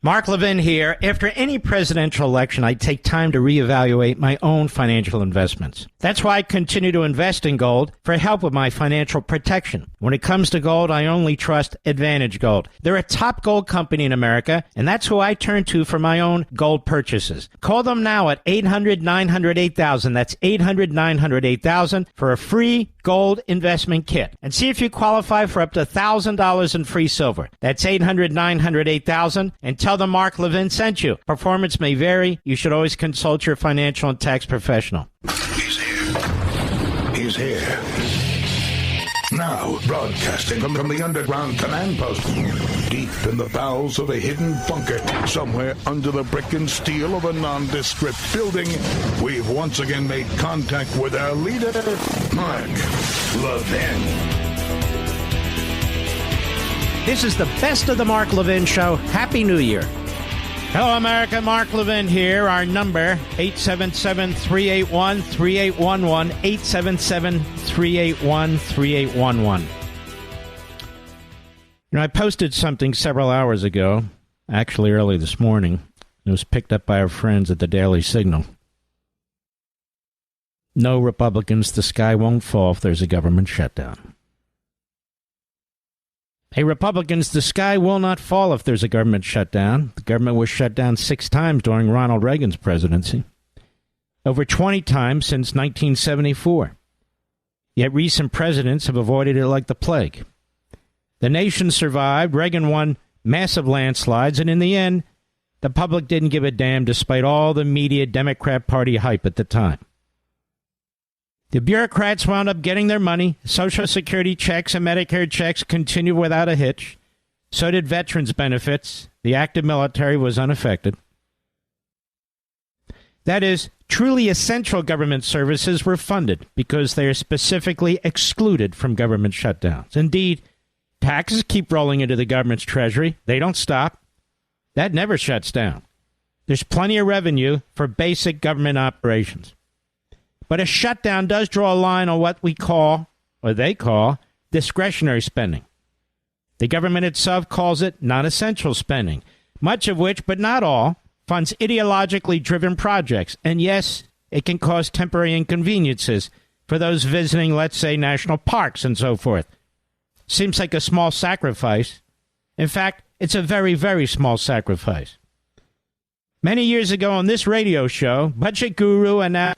Mark Levin here. After any presidential election, I take time to reevaluate my own financial investments. That's why I continue to invest in gold for help with my financial protection. When it comes to gold, I only trust Advantage Gold. They're a top gold company in America, and that's who I turn to for my own gold purchases. Call them now at 800-900-8000. That's 800-900-8000 for a free gold investment kit. And see if you qualify for up to $1,000 in free silver. That's 800-900-8000. And tell them Mark Levin sent you. Performance may vary. You should always consult your financial and tax professional. He's here. He's here. Now, broadcasting from the underground command post, deep in the bowels of a hidden bunker, somewhere under the brick and steel of a nondescript building, we've once again made contact with our leader, Mark Levin. This is the best of the Mark Levin Show. Happy New Year. Hello, America. Mark Levin here. Our number, 877-381-3811, 877-381-3811. I posted something several hours ago, actually early this morning. It was picked up by our friends at the Daily Signal. No, Republicans, the sky won't fall if there's a government shutdown. Hey, Republicans, the sky will not fall if there's a government shutdown. The government was shut down 6 times during Ronald Reagan's presidency, over 20 times since 1974. Yet recent presidents have avoided it like the plague. The nation survived, Reagan won massive landslides, and in the end, the public didn't give a damn despite all the media Democrat Party hype at the time. The bureaucrats wound up getting their money. Social Security checks and Medicare checks continued without a hitch. So did veterans' benefits. The active military was unaffected. That is, truly essential government services were funded because they are specifically excluded from government shutdowns. Indeed, taxes keep rolling into the government's treasury. They don't stop. That never shuts down. There's plenty of revenue for basic government operations. But a shutdown does draw a line on what we call, or they call, discretionary spending. The government itself calls it non-essential spending, much of which, but not all, funds ideologically driven projects. And yes, it can cause temporary inconveniences for those visiting, let's say, national parks and so forth. Seems like a small sacrifice. In fact, it's a very, very small sacrifice. Many years ago on this radio show, budget guru and now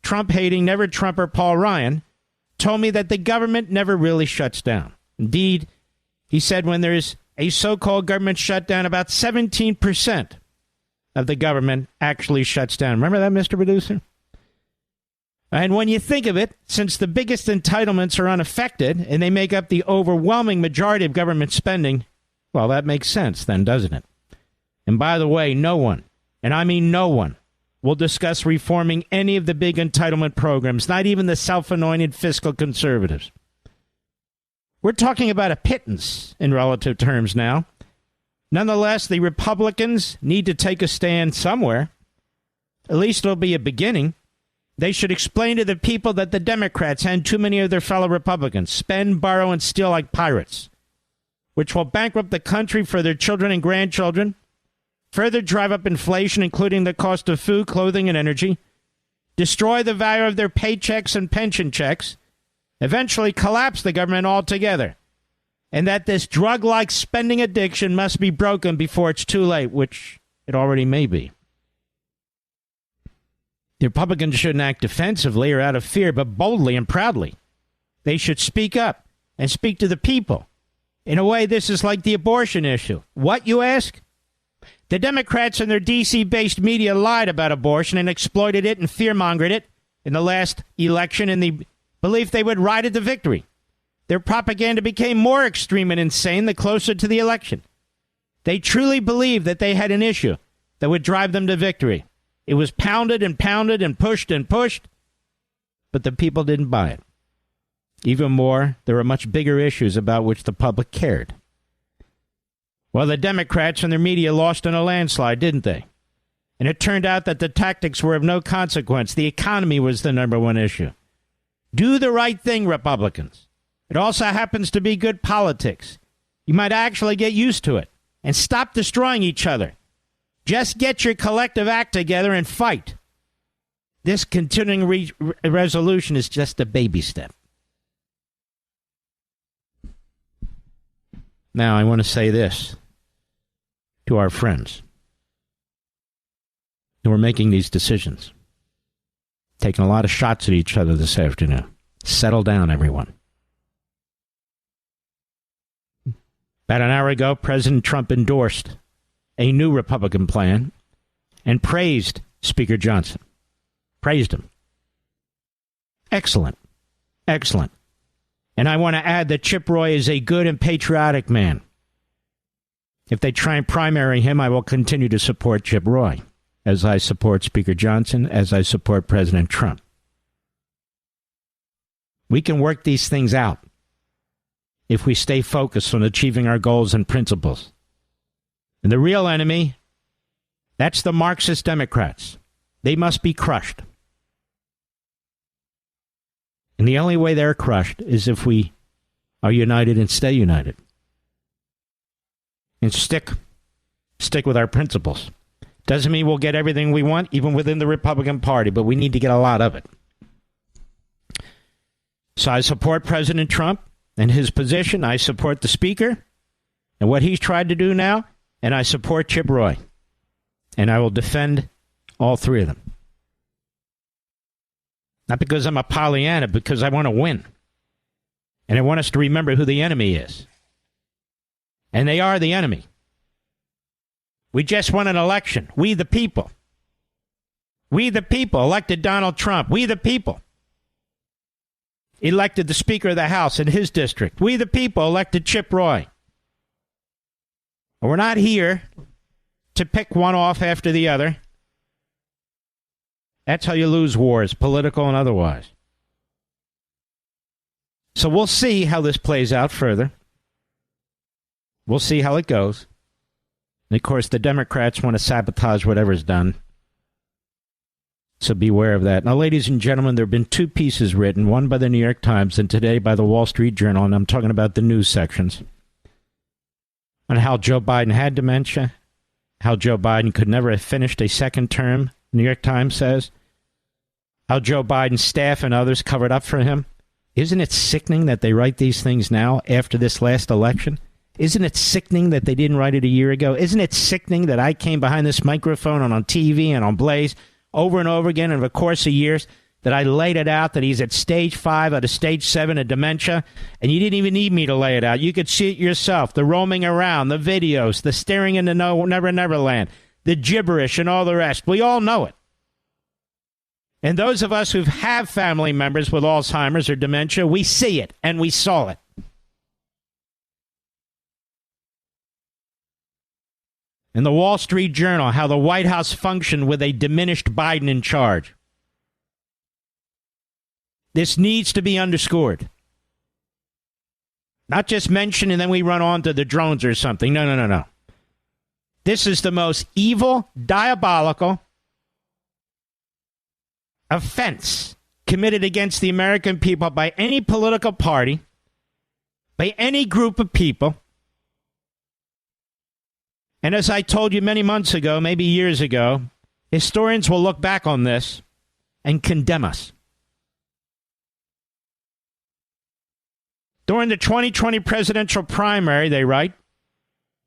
Trump-hating never-Trumper Paul Ryan told me that the government never really shuts down. Indeed, he said when there's a so-called government shutdown, about 17% of the government actually shuts down. Remember that, Mr. Producer? And when you think of it, since the biggest entitlements are unaffected and they make up the overwhelming majority of government spending, well, that makes sense then, doesn't it? And by the way, no one, and I mean no one, will discuss reforming any of the big entitlement programs, not even the self-anointed fiscal conservatives. We're talking about a pittance in relative terms now. Nonetheless, the Republicans need to take a stand somewhere. At least it'll be a beginning. They should explain to the people that the Democrats and too many of their fellow Republicans spend, borrow, and steal like pirates, which will bankrupt the country for their children and grandchildren, further drive up inflation, including the cost of food, clothing, and energy, destroy the value of their paychecks and pension checks, eventually collapse the government altogether, and that this drug-like spending addiction must be broken before it's too late, which it already may be. The Republicans shouldn't act defensively or out of fear, but boldly and proudly. They should speak up and speak to the people. In a way, this is like the abortion issue. What, you ask? The Democrats and their D.C.-based media lied about abortion and exploited it and fear-mongered it in the last election in the belief they would ride it to victory. Their propaganda became more extreme and insane the closer to the election. They truly believed that they had an issue that would drive them to victory. It was pounded and pounded and pushed, but the people didn't buy it. Even more, there were much bigger issues about which the public cared. Well, the Democrats and their media lost in a landslide, didn't they? And it turned out that the tactics were of no consequence. The economy was the number one issue. Do the right thing, Republicans. It also happens to be good politics. You might actually get used to it. and stop destroying each other. Just get your collective act together and fight. This continuing resolution is just a baby step. Now, I want to say this to our friends who are making these decisions, taking a lot of shots at each other this afternoon. Settle down, everyone. About an hour ago, President Trump endorsed a new Republican plan and praised Speaker Johnson. Praised him. Excellent. Excellent. And I want to add that Chip Roy is a good and patriotic man. If they try and primary him, I will continue to support Chip Roy, as I support Speaker Johnson, as I support President Trump. We can work these things out if we stay focused on achieving our goals and principles. And the real enemy, that's the Marxist Democrats. They must be crushed. And the only way they're crushed is if we are united and stay united. And stick with our principles. Doesn't mean we'll get everything we want, even within the Republican Party, but we need to get a lot of it. So I support President Trump and his position. I support the Speaker and what he's tried to do now. And I support Chip Roy. And I will defend all three of them. Not because I'm a Pollyanna, because I want to win. And I want us to remember who the enemy is. And they are the enemy. We just won an election. We the people. We the people elected Donald Trump. We the people elected the Speaker of the House in his district. We the people elected Chip Roy. We're not here to pick one off after the other. That's how you lose wars, political and otherwise. So we'll see how this plays out further. We'll see how it goes. And, of course, the Democrats want to sabotage whatever's done. So beware of that. Now, ladies and gentlemen, there have been two pieces written, one by the New York Times and today by the Wall Street Journal, and I'm talking about the news sections, on how Joe Biden had dementia, how Joe Biden could never have finished a second term, New York Times says, how Joe Biden's staff and others covered up for him. Isn't it sickening that they write these things now after this last election? Isn't it sickening that they didn't write it a year ago? Isn't it sickening that I came behind this microphone and on TV and on Blaze over and over again over the course of years, that I laid it out that he's at stage 5 out of stage 7 of dementia, and you didn't even need me to lay it out. You could see it yourself, the roaming around, the videos, the staring into Never Never Land, the gibberish and all the rest. We all know it. And those of us who have family members with Alzheimer's or dementia, we see it and we saw it. In the Wall Street Journal, how the White House functioned with a diminished Biden in charge. This needs to be underscored. Not just mentioned and then we run on to the drones or something. No. This is the most evil, diabolical offense committed against the American people by any political party, by any group of people. And as I told you many months ago, maybe years ago, historians will look back on this and condemn us. During the 2020 presidential primary, they write,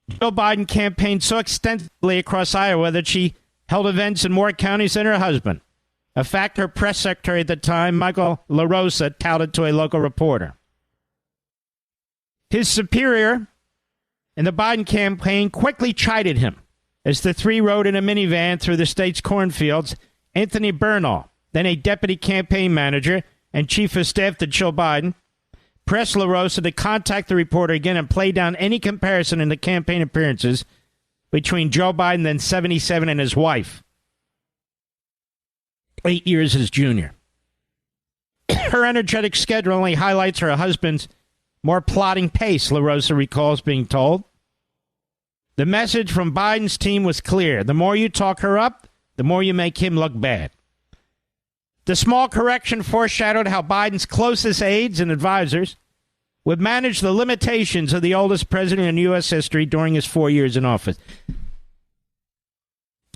Joe Biden campaigned so extensively across Iowa that she held events in more counties than her husband, a fact her press secretary at the time, Michael LaRosa, touted to a local reporter. His superior in the Biden campaign quickly chided him as the three rode in a minivan through the state's cornfields. Anthony Bernal, then a deputy campaign manager and chief of staff to Joe Biden, pressed LaRosa to contact the reporter again and play down any comparison in the campaign appearances between Joe Biden, then 77, and his wife, 8 years his junior. Her energetic schedule only highlights her husband's more plodding pace, LaRosa recalls being told. The message from Biden's team was clear. The more you talk her up, the more you make him look bad. The small correction foreshadowed how Biden's closest aides and advisors would manage the limitations of the oldest president in U.S. history during his 4 years in office.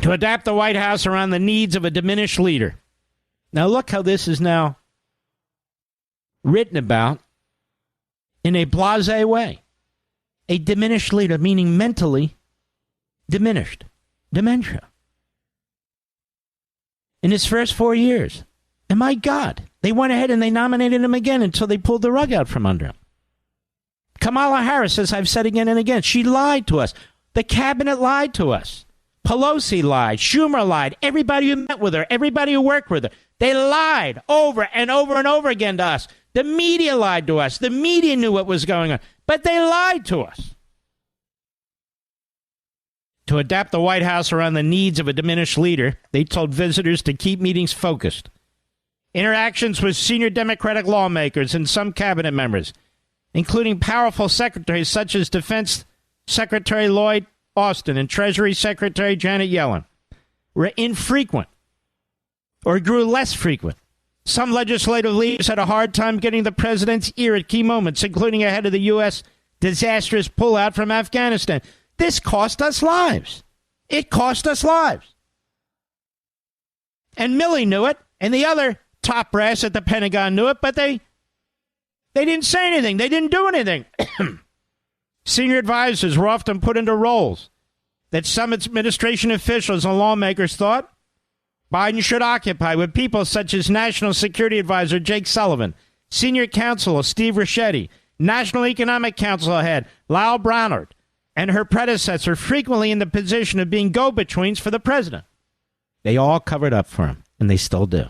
To adapt the White House around the needs of a diminished leader. Now look how this is now written about in a blasé way. A diminished leader, meaning mentally diminished. Dementia. In his first 4 years. And my God, they went ahead and they nominated him again until they pulled the rug out from under him. Kamala Harris, as I've said again and again, she lied to us. The cabinet lied to us. Pelosi lied. Schumer lied. Everybody who met with her, everybody who worked with her, they lied over and over and over again to us. The media lied to us. The media knew what was going on, but they lied to us. To adapt the White House around the needs of a diminished leader, they told visitors to keep meetings focused. Interactions with senior Democratic lawmakers and some cabinet members, including powerful secretaries such as Defense Secretary Lloyd Austin and Treasury Secretary Janet Yellen, were infrequent or grew less frequent. Some legislative leaders had a hard time getting the president's ear at key moments, including ahead of the U.S. disastrous pullout from Afghanistan. This cost us lives. It cost us lives. And Milley knew it, and the other top brass at the Pentagon knew it, but they didn't say anything. They didn't do anything. Senior advisors were often put into roles that some administration officials and lawmakers thought Biden should occupy, with people such as National Security Advisor Jake Sullivan, Senior Counsel Steve Ricchetti, National Economic Council head Lyle Brownard, and her predecessor frequently in the position of being go-betweens for the president. They all covered up for him, and they still do.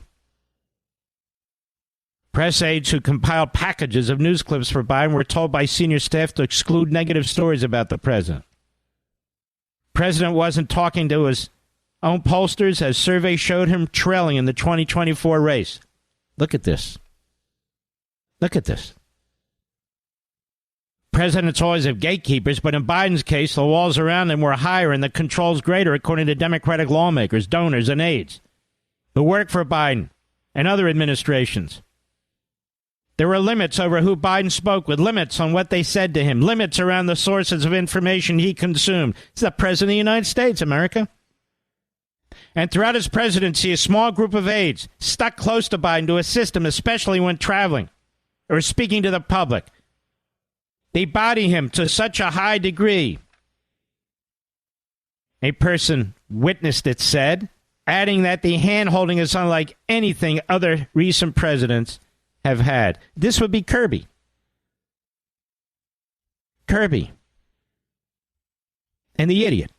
Press aides who compiled packages of news clips for Biden were told by senior staff to exclude negative stories about the president. President wasn't talking to his own pollsters as surveys showed him trailing in the 2024 race. Look at this. Look at this. Presidents always have gatekeepers, but in Biden's case, the walls around him were higher and the controls greater, according to Democratic lawmakers, donors, and aides who work for Biden and other administrations. There were limits over who Biden spoke with, limits on what they said to him, limits around the sources of information he consumed. It's the President of the United States, America. And throughout his presidency, a small group of aides stuck close to Biden to assist him, especially when traveling or speaking to the public. They body him to such a high degree. A person witnessed it said, adding that the hand-holding is unlike anything other recent presidents have had. This would be Kirby. Kirby. And the idiot.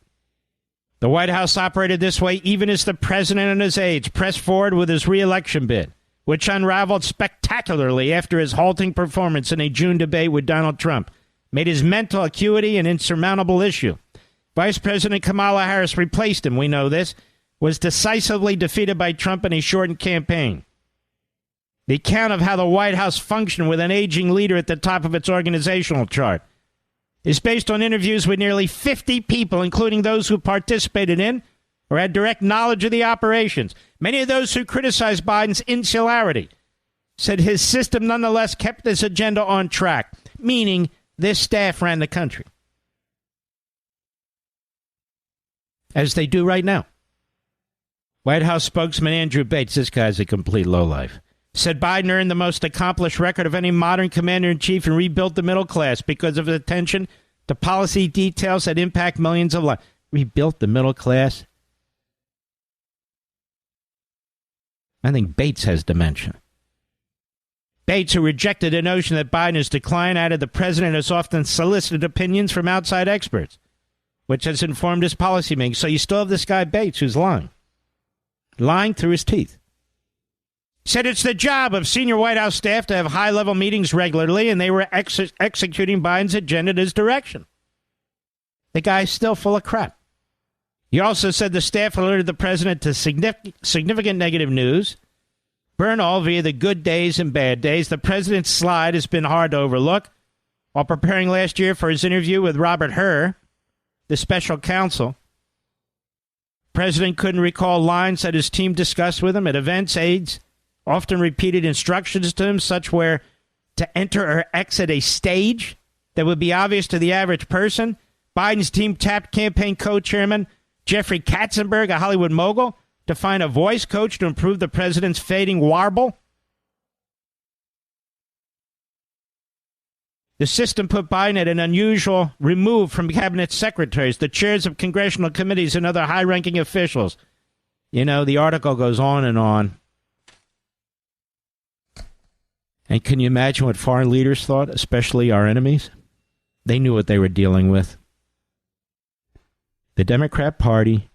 The White House operated this way even as the president and his aides pressed forward with his re-election bid, which unraveled spectacularly after his halting performance in a June debate with Donald Trump made his mental acuity an insurmountable issue. Vice President Kamala Harris replaced him, we know this, was decisively defeated by Trump in a shortened campaign. The account of how the White House functioned with an aging leader at the top of its organizational chart is based on interviews with nearly 50 people, including those who participated in or had direct knowledge of the operations. Many of those who criticized Biden's insularity said his system nonetheless kept this agenda on track, meaning this staff ran the country. As they do right now. White House spokesman Andrew Bates, this guy's a complete lowlife, said Biden earned the most accomplished record of any modern commander-in-chief and rebuilt the middle class because of his attention to policy details that impact millions of lives. Rebuilt the middle class? I think Bates has dementia. Bates, who rejected the notion that Biden has declined, added the president has often solicited opinions from outside experts, which has informed his policymaking. So you still have this guy Bates who's lying. Lying through his teeth. Said it's the job of senior White House staff to have high-level meetings regularly, and they were executing Biden's agenda in his direction. The guy's still full of crap. He also said the staff alerted the president to significant negative news. Burn all via the good days and bad days. The president's slide has been hard to overlook. While preparing last year for his interview with Robert Hur, the special counsel, the president couldn't recall lines that his team discussed with him at events. Aides often repeated instructions to him, such where to enter or exit a stage that would be obvious to the average person? Biden's team tapped campaign co-chairman Jeffrey Katzenberg, a Hollywood mogul, to find a voice coach to improve the president's fading warble. The system put Biden at an unusual remove from cabinet secretaries, the chairs of congressional committees, and other high-ranking officials. You know, the article goes on and on. And can you imagine what foreign leaders thought, especially our enemies? They knew what they were dealing with. The Democrat Party,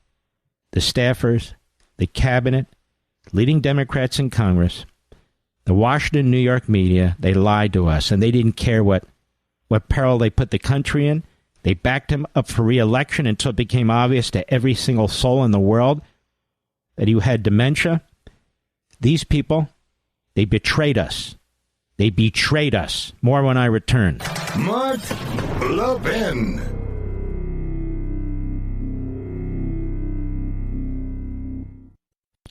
the staffers, the cabinet, leading Democrats in Congress, the Washington, New York media, they lied to us, and they didn't care what peril they put the country in. They backed him up for re-election until it became obvious to every single soul in the world that he had dementia. These people, they betrayed us. They betrayed us. More when I return. Mark Levin.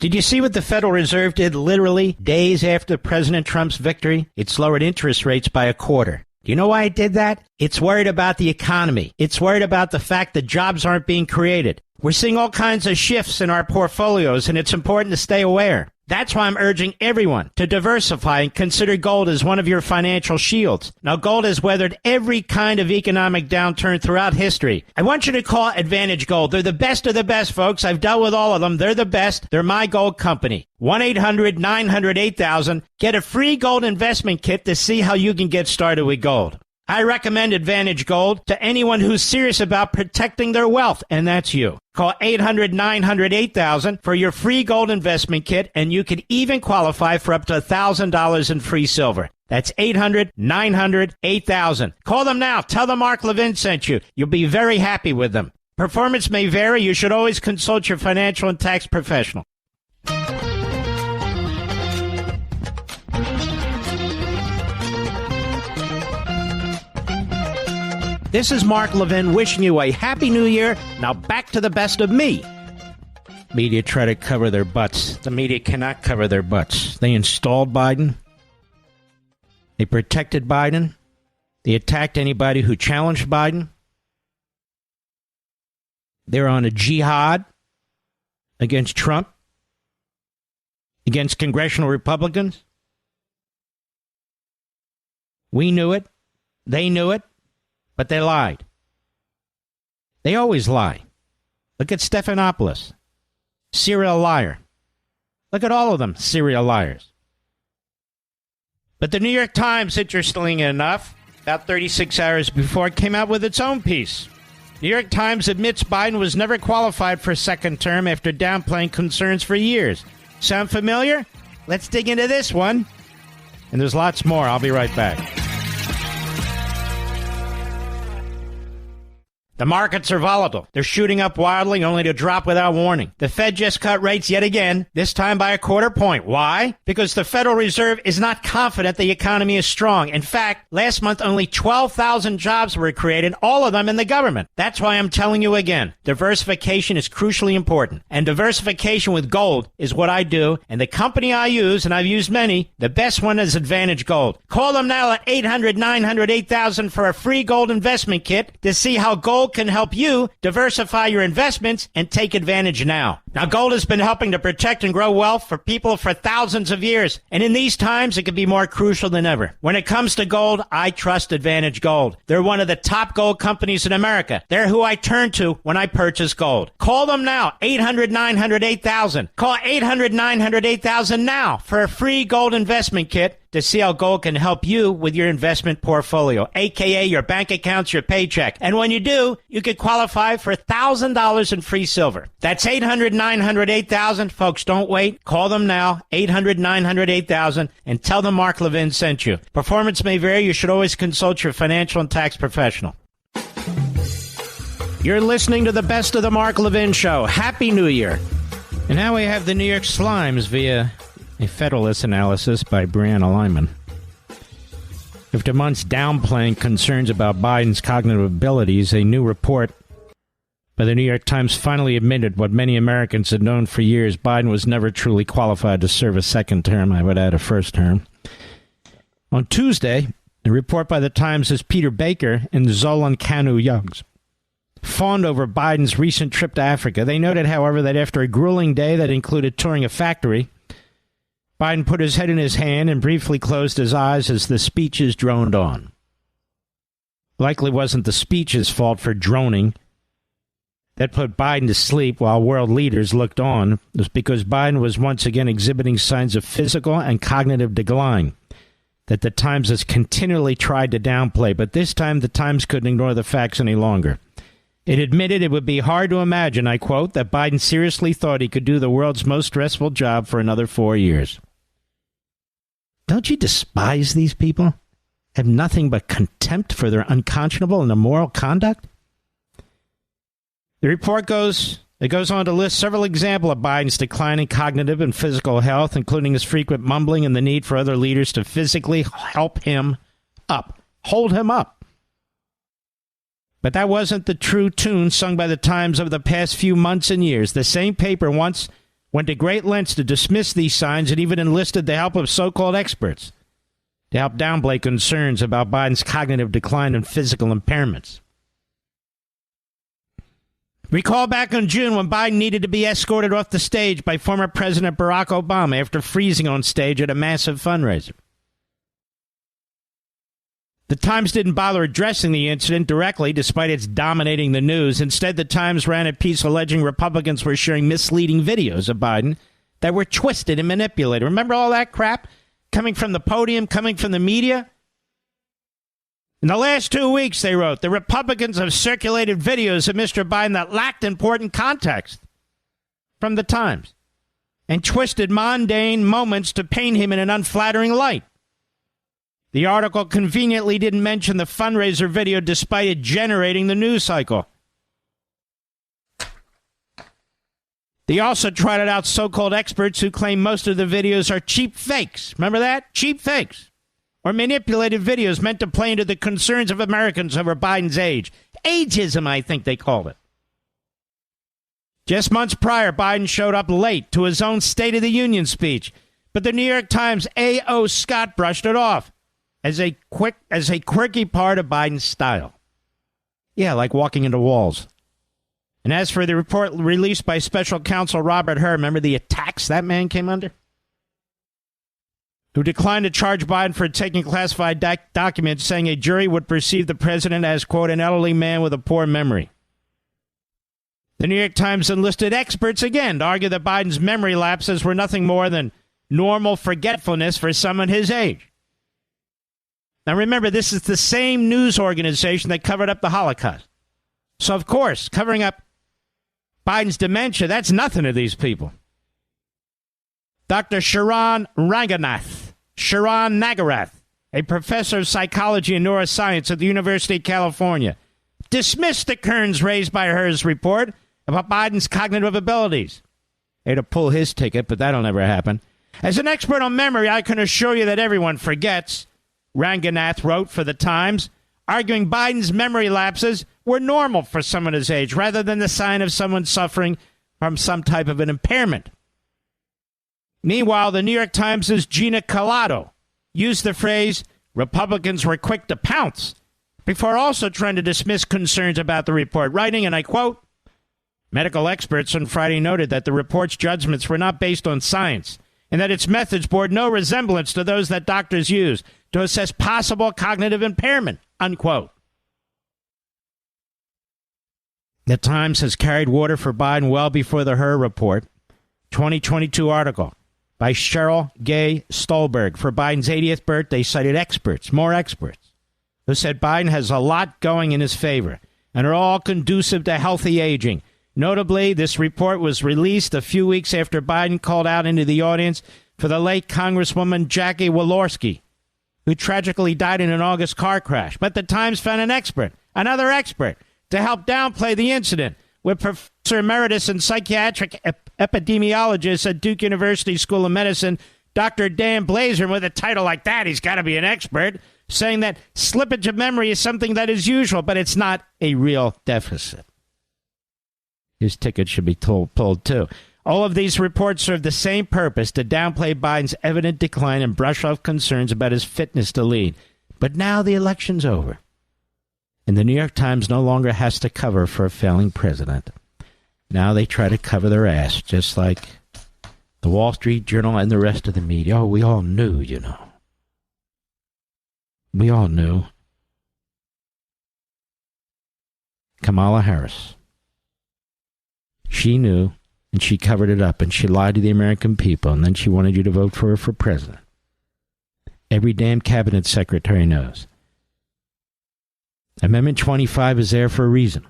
Did you see what the Federal Reserve did literally days after President Trump's victory? It lowered interest rates by a quarter. Do you know why it did that? It's worried about the economy. It's worried about the fact that jobs aren't being created. We're seeing all kinds of shifts in our portfolios, and it's important to stay aware. That's why I'm urging everyone to diversify and consider gold as one of your financial shields. Now, gold has weathered every kind of economic downturn throughout history. I want you to call Advantage Gold. They're the best of the best, folks. I've dealt with all of them. They're the best. They're my gold company. 1-800-900-8000. Get a free gold investment kit to see how you can get started with gold. I recommend Advantage Gold to anyone who's serious about protecting their wealth, and that's you. Call 800-900-8000 for your free gold investment kit, and you could even qualify for up to $1,000 in free silver. That's 800-900-8000. Call them now. Tell them Mark Levin sent you. You'll be very happy with them. Performance may vary. You should always consult your financial and tax professional. This is Mark Levin wishing you a happy new year. Now back to the best of me. Media try to cover their butts. The media cannot cover their butts. They installed Biden. They protected Biden. They attacked anybody who challenged Biden. They're on a jihad against Trump, against congressional Republicans. We knew it. They knew it. But they lied. They always lie. Look at Stephanopoulos, serial liar. Look at all of them, serial liars. But the New York Times, interestingly enough, about 36 hours before, came out with its own piece. New York Times admits Biden was never qualified for a second term after downplaying concerns for years. Sound familiar? Let's dig into this one. And there's lots more. I'll be right back. The markets are volatile. They're shooting up wildly only to drop without warning. The Fed just cut rates yet again, this time by a quarter point. Why? Because the Federal Reserve is not confident the economy is strong. In fact, last month only 12,000 jobs were created, all of them in the government. That's why I'm telling you again, diversification is crucially important. And diversification with gold is what I do. And the company I use, and I've used many, the best one is Advantage Gold. Call them now at 800-900-8000 for a free gold investment kit to see how gold can help you diversify your investments and take advantage now. Now, gold has been helping to protect and grow wealth for people for thousands of years. And in these times, it can be more crucial than ever. When it comes to gold, I trust Advantage Gold. They're one of the top gold companies in America. They're who I turn to when I purchase gold. Call them now, 800-900-8000. Call 800-900-8000 now for a free gold investment kit to see how gold can help you with your investment portfolio, a.k.a. your bank accounts, your paycheck. And when you do, you could qualify for $1,000 in free silver. That's 800-900-8000. Folks, don't wait. Call them now, 800-900-8000, and tell them Mark Levin sent you. Performance may vary. You should always consult your financial and tax professional. You're listening to the best of the Mark Levin Show. Happy New Year. And now we have the New York Slimes via a Federalist analysis by Brianna Lyman. After months downplaying concerns about Biden's cognitive abilities, a new report by the New York Times finally admitted what many Americans had known for years: Biden was never truly qualified to serve a second term. I would add a first term. On Tuesday, a report by the Times' Peter Baker and Zolan Kanu-Youngs fawned over Biden's recent trip to Africa. They noted, however, that after a grueling day that included touring a factory, Biden put his head in his hand and briefly closed his eyes as the speeches droned on. Likely wasn't the speech's fault for droning that put Biden to sleep while world leaders looked on. It was because Biden was once again exhibiting signs of physical and cognitive decline that the Times has continually tried to downplay, but this time the Times couldn't ignore the facts any longer. It admitted it would be hard to imagine, I quote, that Biden seriously thought he could do the world's most stressful job for another 4 years. Don't you despise these people? Have nothing but contempt for their unconscionable and immoral conduct? The report goes on to list several examples of Biden's decline in cognitive and physical health, including his frequent mumbling and the need for other leaders to physically help him up, hold him up. But that wasn't the true tune sung by the Times over the past few months and years. The same paper once went to great lengths to dismiss these signs and even enlisted the help of so-called experts to help downplay concerns about Biden's cognitive decline and physical impairments. Recall back in June when Biden needed to be escorted off the stage by former President Barack Obama after freezing on stage at a massive fundraiser. The Times didn't bother addressing the incident directly, despite its dominating the news. Instead, the Times ran a piece alleging Republicans were sharing misleading videos of Biden that were twisted and manipulated. Remember all that crap coming from the podium, coming from the media? In the last 2 weeks, they wrote, the Republicans have circulated videos of Mr. Biden that lacked important context from the Times and twisted mundane moments to paint him in an unflattering light. The article conveniently didn't mention the fundraiser video despite it generating the news cycle. They also trotted out so-called experts who claim most of the videos are cheap fakes. Remember that? Cheap fakes. Or manipulated videos meant to play into the concerns of Americans over Biden's age. Ageism, I think they called it. Just months prior, Biden showed up late to his own State of the Union speech, but the New York Times' A.O. Scott brushed it off as a quirky part of Biden's style. Yeah, like walking into walls. And as for the report released by special counsel Robert Hur, remember the attacks that man came under? Who declined to charge Biden for taking classified documents, saying a jury would perceive the president as, quote, an elderly man with a poor memory. The New York Times enlisted experts again to argue that Biden's memory lapses were nothing more than normal forgetfulness for someone his age. Now remember, this is the same news organization that covered up the Holocaust. So, of course, covering up Biden's dementia, that's nothing to these people. Dr. Sharon Nagarath, a professor of psychology and neuroscience at the University of California, dismissed the concerns raised by Hur's report about Biden's cognitive abilities. He had to pull his ticket, but that'll never happen. As an expert on memory, I can assure you that everyone forgets, Ranganath wrote for the Times, arguing Biden's memory lapses were normal for someone his age, rather than the sign of someone suffering from some type of an impairment. Meanwhile, the New York Times' Gina Collado used the phrase, Republicans were quick to pounce, before also trying to dismiss concerns about the report, writing, and I quote, medical experts on Friday noted that the report's judgments were not based on science, and that its methods bore no resemblance to those that doctors use to assess possible cognitive impairment, unquote. The Times has carried water for Biden well before the Hur report. 2022 article by Cheryl Gay Stolberg for Biden's 80th birthday cited experts, more experts, who said Biden has a lot going in his favor and are all conducive to healthy aging. Notably, this report was released a few weeks after Biden called out into the audience for the late Congresswoman Jackie Walorski, who tragically died in an August car crash. But the Times found another expert, to help downplay the incident, with Professor Emeritus and Psychiatric Epidemiologist at Duke University School of Medicine, Dr. Dan Blazer. With a title like that, he's got to be an expert, saying that slippage of memory is something that is usual, but it's not a real deficit. His ticket should be pulled, too. All of these reports serve the same purpose, to downplay Biden's evident decline and brush off concerns about his fitness to lead. But now the election's over, and the New York Times no longer has to cover for a failing president. Now they try to cover their ass, just like the Wall Street Journal and the rest of the media. Oh, we all knew, you know. We all knew. Kamala Harris. She knew, and she covered it up, and she lied to the American people, and then she wanted you to vote for her for president. Every damn cabinet secretary knows. Amendment 25 is there for a reason.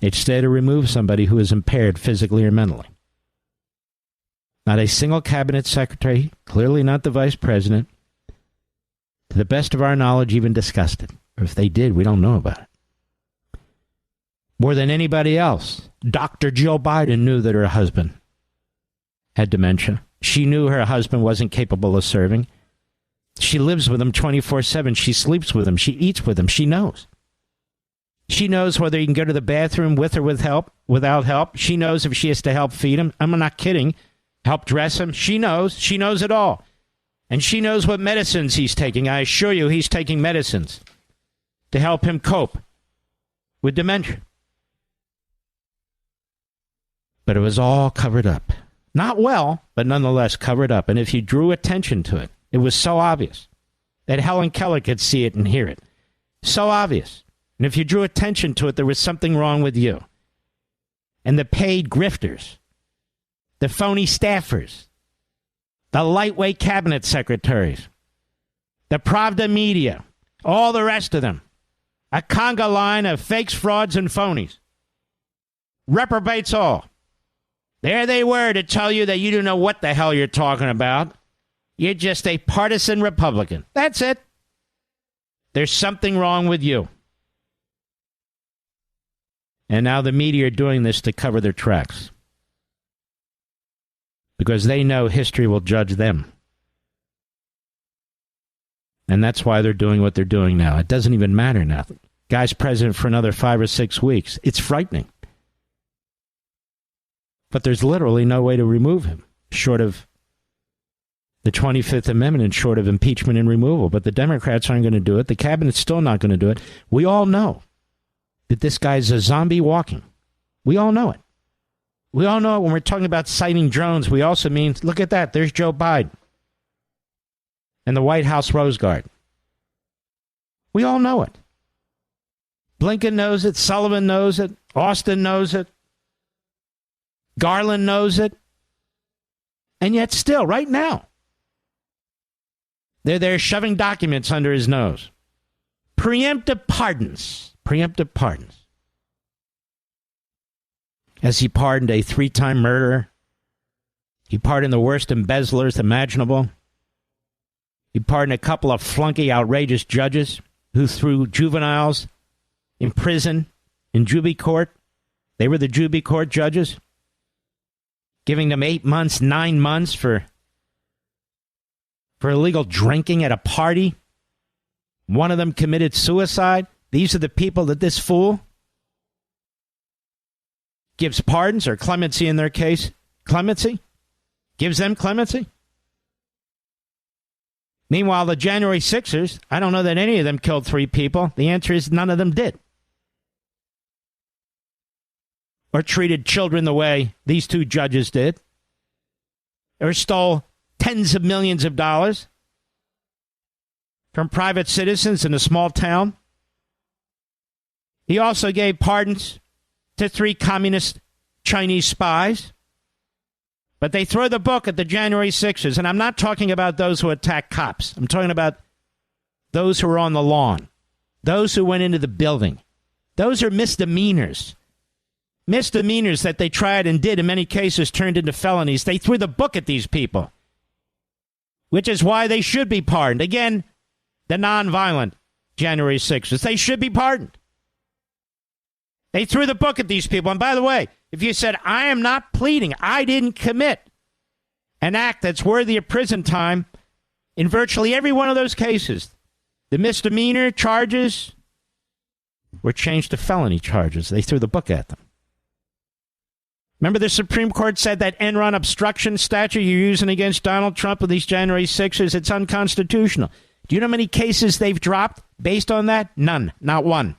It's there to remove somebody who is impaired physically or mentally. Not a single cabinet secretary, clearly not the vice president, to the best of our knowledge, even discussed it. Or if they did, we don't know about it. More than anybody else, Dr. Jill Biden knew that her husband had dementia. She knew her husband wasn't capable of serving. She lives with him 24/7. She sleeps with him. She eats with him. She knows. She knows whether he can go to the bathroom with or without help. She knows if she has to help feed him. I'm not kidding. Help dress him. She knows. She knows it all. And she knows what medicines he's taking. I assure you he's taking medicines to help him cope with dementia. But it was all covered up. Not well, but nonetheless covered up. And if you drew attention to it, it was so obvious that Helen Keller could see it and hear it. So obvious. And if you drew attention to it, there was something wrong with you. And the paid grifters, the phony staffers, the lightweight cabinet secretaries, the Pravda media, all the rest of them, a conga line of fakes, frauds, and phonies. Reprobates all. There they were to tell you that you don't know what the hell you're talking about. You're just a partisan Republican. That's it. There's something wrong with you. And now the media are doing this to cover their tracks. Because they know history will judge them. And that's why they're doing what they're doing now. It doesn't even matter now. Guy's president for another 5 or 6 weeks. It's frightening. But there's literally no way to remove him, short of the 25th Amendment and short of impeachment and removal. But the Democrats aren't going to do it. The cabinet's still not going to do it. We all know that this guy's a zombie walking. We all know it. We all know it when we're talking about sighting drones. We also mean, look at that. There's Joe Biden and the White House Rose Garden. We all know it. Blinken knows it. Sullivan knows it. Austin knows it. Garland knows it. And yet still, right now, they're there shoving documents under his nose. Preemptive pardons. Preemptive pardons. Has he pardoned a 3-time murderer? He pardoned the worst embezzlers imaginable. He pardoned a couple of flunky, outrageous judges who threw juveniles in prison in juvie court. They were the juvie court judges, giving them 8 months, 9 months for illegal drinking at a party. One of them committed suicide. These are the people that this fool gives pardons or clemency in their case. Clemency? Gives them clemency? Meanwhile, the January 6ers, I don't know that any of them killed 3 people. The answer is none of them did. Or treated children the way these 2 judges did. Or stole tens of millions of dollars from private citizens in a small town. He also gave pardons to 3 communist Chinese spies. But they throw the book at the January 6ers. And I'm not talking about those who attacked cops. I'm talking about those who were on the lawn. Those who went into the building. Those are misdemeanors. Misdemeanors that they tried and did in many cases turned into felonies. They threw the book at these people. Which is why they should be pardoned. Again, the nonviolent January 6ers. They should be pardoned. They threw the book at these people. And by the way, if you said, I am not pleading, I didn't commit an act that's worthy of prison time, in virtually every one of those cases, the misdemeanor charges were changed to felony charges. They threw the book at them. Remember the Supreme Court said that Enron obstruction statute you're using against Donald Trump with these January 6ers, it's unconstitutional. Do you know how many cases they've dropped based on that? None. Not one.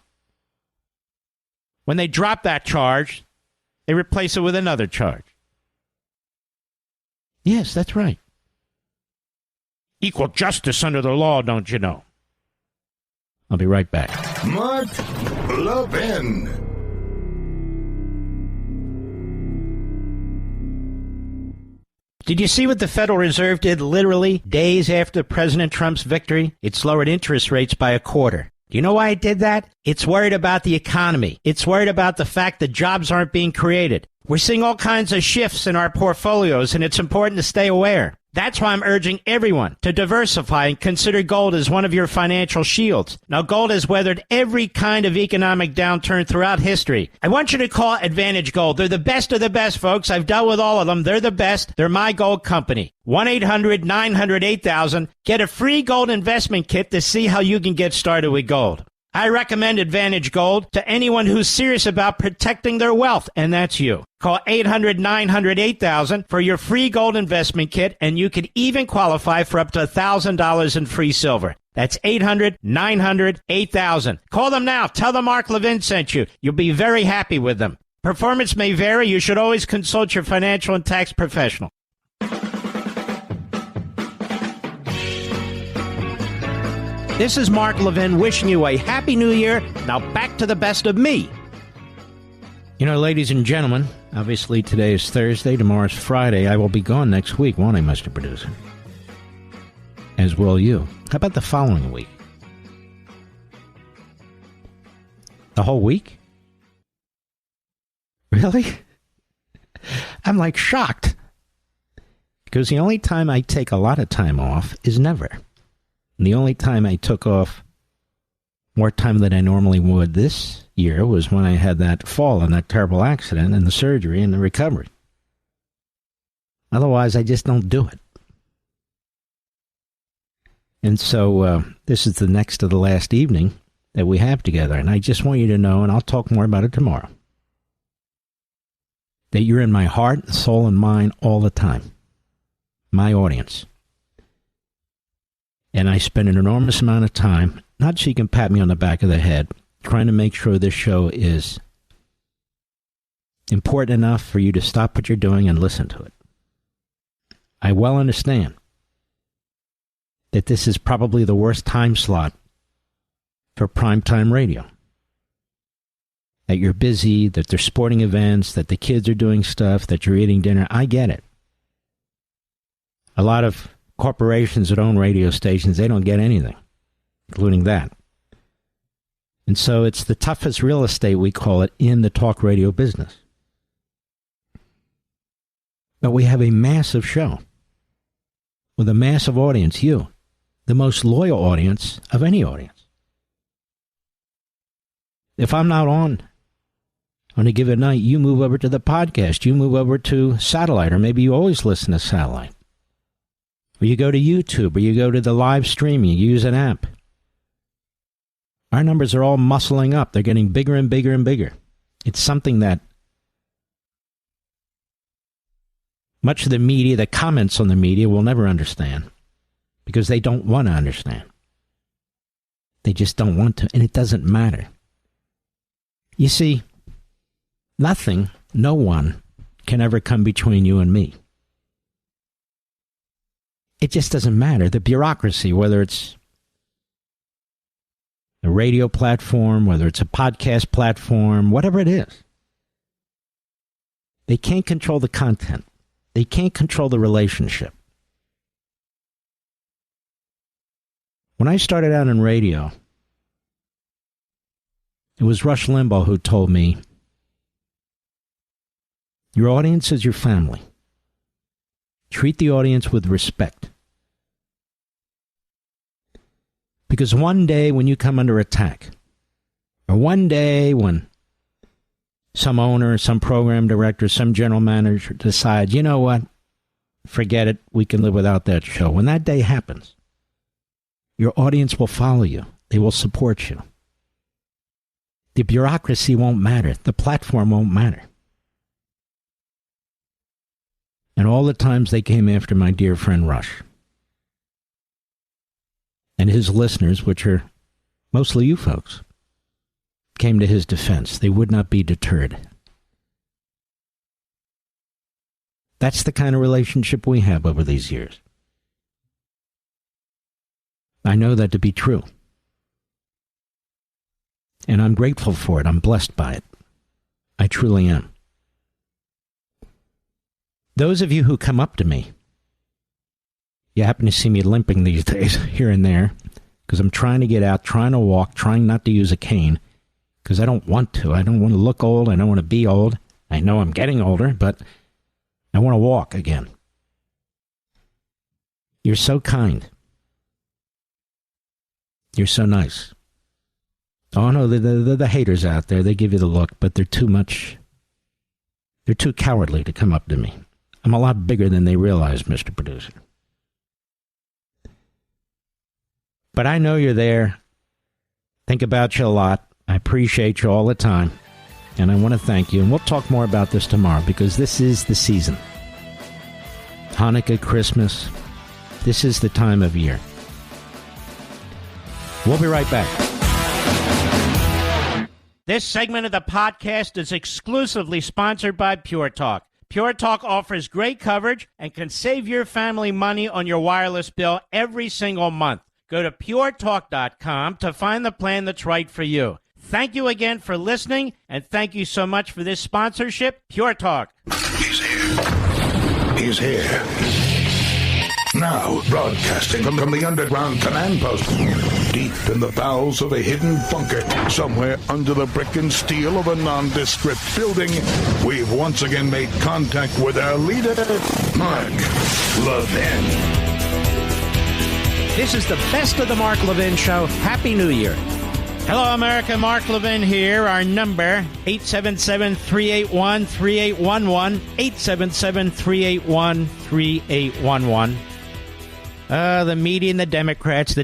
When they drop that charge, they replace it with another charge. Yes, that's right. Equal justice under the law, don't you know? I'll be right back. Mark Levin. Did you see what the Federal Reserve did literally days after President Trump's victory? It's lowered interest rates by a quarter. Do you know why it did that? It's worried about the economy. It's worried about the fact that jobs aren't being created. We're seeing all kinds of shifts in our portfolios, and it's important to stay aware. That's why I'm urging everyone to diversify and consider gold as one of your financial shields. Now, gold has weathered every kind of economic downturn throughout history. I want you to call Advantage Gold. They're the best of the best, folks. I've dealt with all of them. They're the best. They're my gold company. 1-800-900-8000. Get a free gold investment kit to see how you can get started with gold. I recommend Advantage Gold to anyone who's serious about protecting their wealth, and that's you. Call 800-900-8000 for your free gold investment kit, and you can even qualify for up to $1,000 in free silver. That's 800-900-8000. Call them now. Tell them Mark Levin sent you. You'll be very happy with them. Performance may vary. You should always consult your financial and tax professional. This is Mark Levin wishing you a Happy New Year. Now back to the best of me. You know, ladies and gentlemen, obviously today is Thursday, tomorrow's Friday. I will be gone next week, won't I, Mr. Producer? As will you. How about the following week? The whole week? Really? I'm like shocked. Because the only time I take a lot of time off is never. And the only time I took off more time than I normally would this year was when I had that fall and that terrible accident and the surgery and the recovery. Otherwise, I just don't do it. And so this is the next to the last evening that we have together. And I just want you to know, and I'll talk more about it tomorrow, that you're in my heart, soul, and mind all the time. My audience. And I spend an enormous amount of time, not so you can pat me on the back of the head, trying to make sure this show is important enough for you to stop what you're doing and listen to it. I well understand that this is probably the worst time slot for primetime radio. That you're busy, that there's sporting events, that the kids are doing stuff, that you're eating dinner. I get it. A lot of corporations that own radio stations, they don't get anything, including that. And so it's the toughest real estate, we call it, in the talk radio business. But we have a massive show with a massive audience, you, the most loyal audience of any audience. If I'm not on a given night, you move over to the podcast, you move over to satellite, or maybe you always listen to satellite. Or you go to YouTube, or you go to the live streaming, you use an app. Our numbers are all muscling up. They're getting bigger and bigger and bigger. It's something that much of the media, the comments on the media, will never understand because they don't want to understand. They just don't want to, and it doesn't matter. You see, nothing, no one can ever come between you and me. It just doesn't matter. The bureaucracy, whether it's a radio platform, whether it's a podcast platform, whatever it is, they can't control the content. They can't control the relationship. When I started out in radio, it was Rush Limbaugh who told me, your audience is your family. Treat the audience with respect. Because one day when you come under attack, or one day when some owner, some program director, some general manager decides, you know what, forget it, we can live without that show. When that day happens, your audience will follow you. They will support you. The bureaucracy won't matter. The platform won't matter. And all the times they came after my dear friend Rush. And his listeners, which are mostly you folks, came to his defense. They would not be deterred. That's the kind of relationship we have over these years. I know that to be true. And I'm grateful for it. I'm blessed by it. I truly am. Those of you who come up to me, you happen to see me limping these days here and there, because I'm trying to get out, trying to walk, trying not to use a cane, because I don't want to. I don't want to look old. I don't want to be old. I know I'm getting older, but I want to walk again. You're so kind. You're so nice. Oh, no, the haters out there, they give you the look, but they're too much. They're too cowardly to come up to me. I'm a lot bigger than they realize, Mr. Producer. But I know you're there. Think about you a lot. I appreciate you all the time. And I want to thank you. And we'll talk more about this tomorrow, because this is the season. Hanukkah, Christmas. This is the time of year. We'll be right back. This segment of the podcast is exclusively sponsored by Pure Talk. Pure Talk offers great coverage and can save your family money on your wireless bill every single month. Go to puretalk.com to find the plan that's right for you. Thank you again for listening, and thank you so much for this sponsorship, Pure Talk. He's here. He's here. Now, broadcasting from the underground command post, deep in the bowels of a hidden bunker, somewhere under the brick and steel of a nondescript building, we've once again made contact with our leader, Mark Levin. This is the best of the Mark Levin Show. Happy New Year. Hello, America. Mark Levin here. Our number, 877-381-3811, 877-381-3811. The media and the Democrats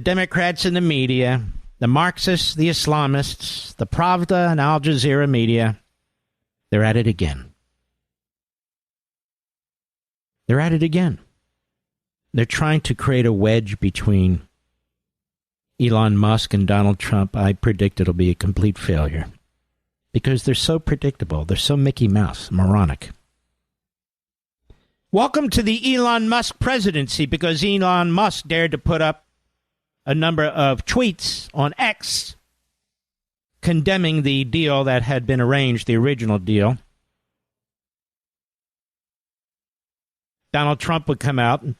and the media, the Marxists, the Islamists, the Pravda and Al Jazeera media, they're at it again. They're at it again. They're trying to create a wedge between Elon Musk and Donald Trump. I predict it'll be a complete failure, because they're so predictable. They're so Mickey Mouse, moronic. Welcome to the Elon Musk presidency, because Elon Musk dared to put up a number of tweets on X condemning the deal that had been arranged, the original deal. Donald Trump would come out, and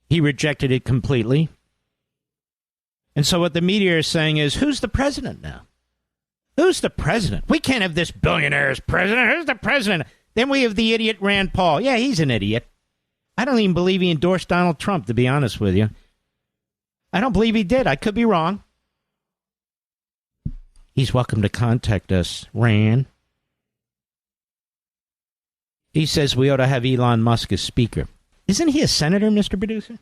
he rejected it completely. And so what the media is saying is, who's the president now? Who's the president? We can't have this billionaire as president. Who's the president? Then we have the idiot Rand Paul. Yeah, he's an idiot. I don't even believe he endorsed Donald Trump, to be honest with you. I don't believe he did. I could be wrong. He's welcome to contact us, Rand. He says we ought to have Elon Musk as speaker. Isn't he a senator, Mr. Producer?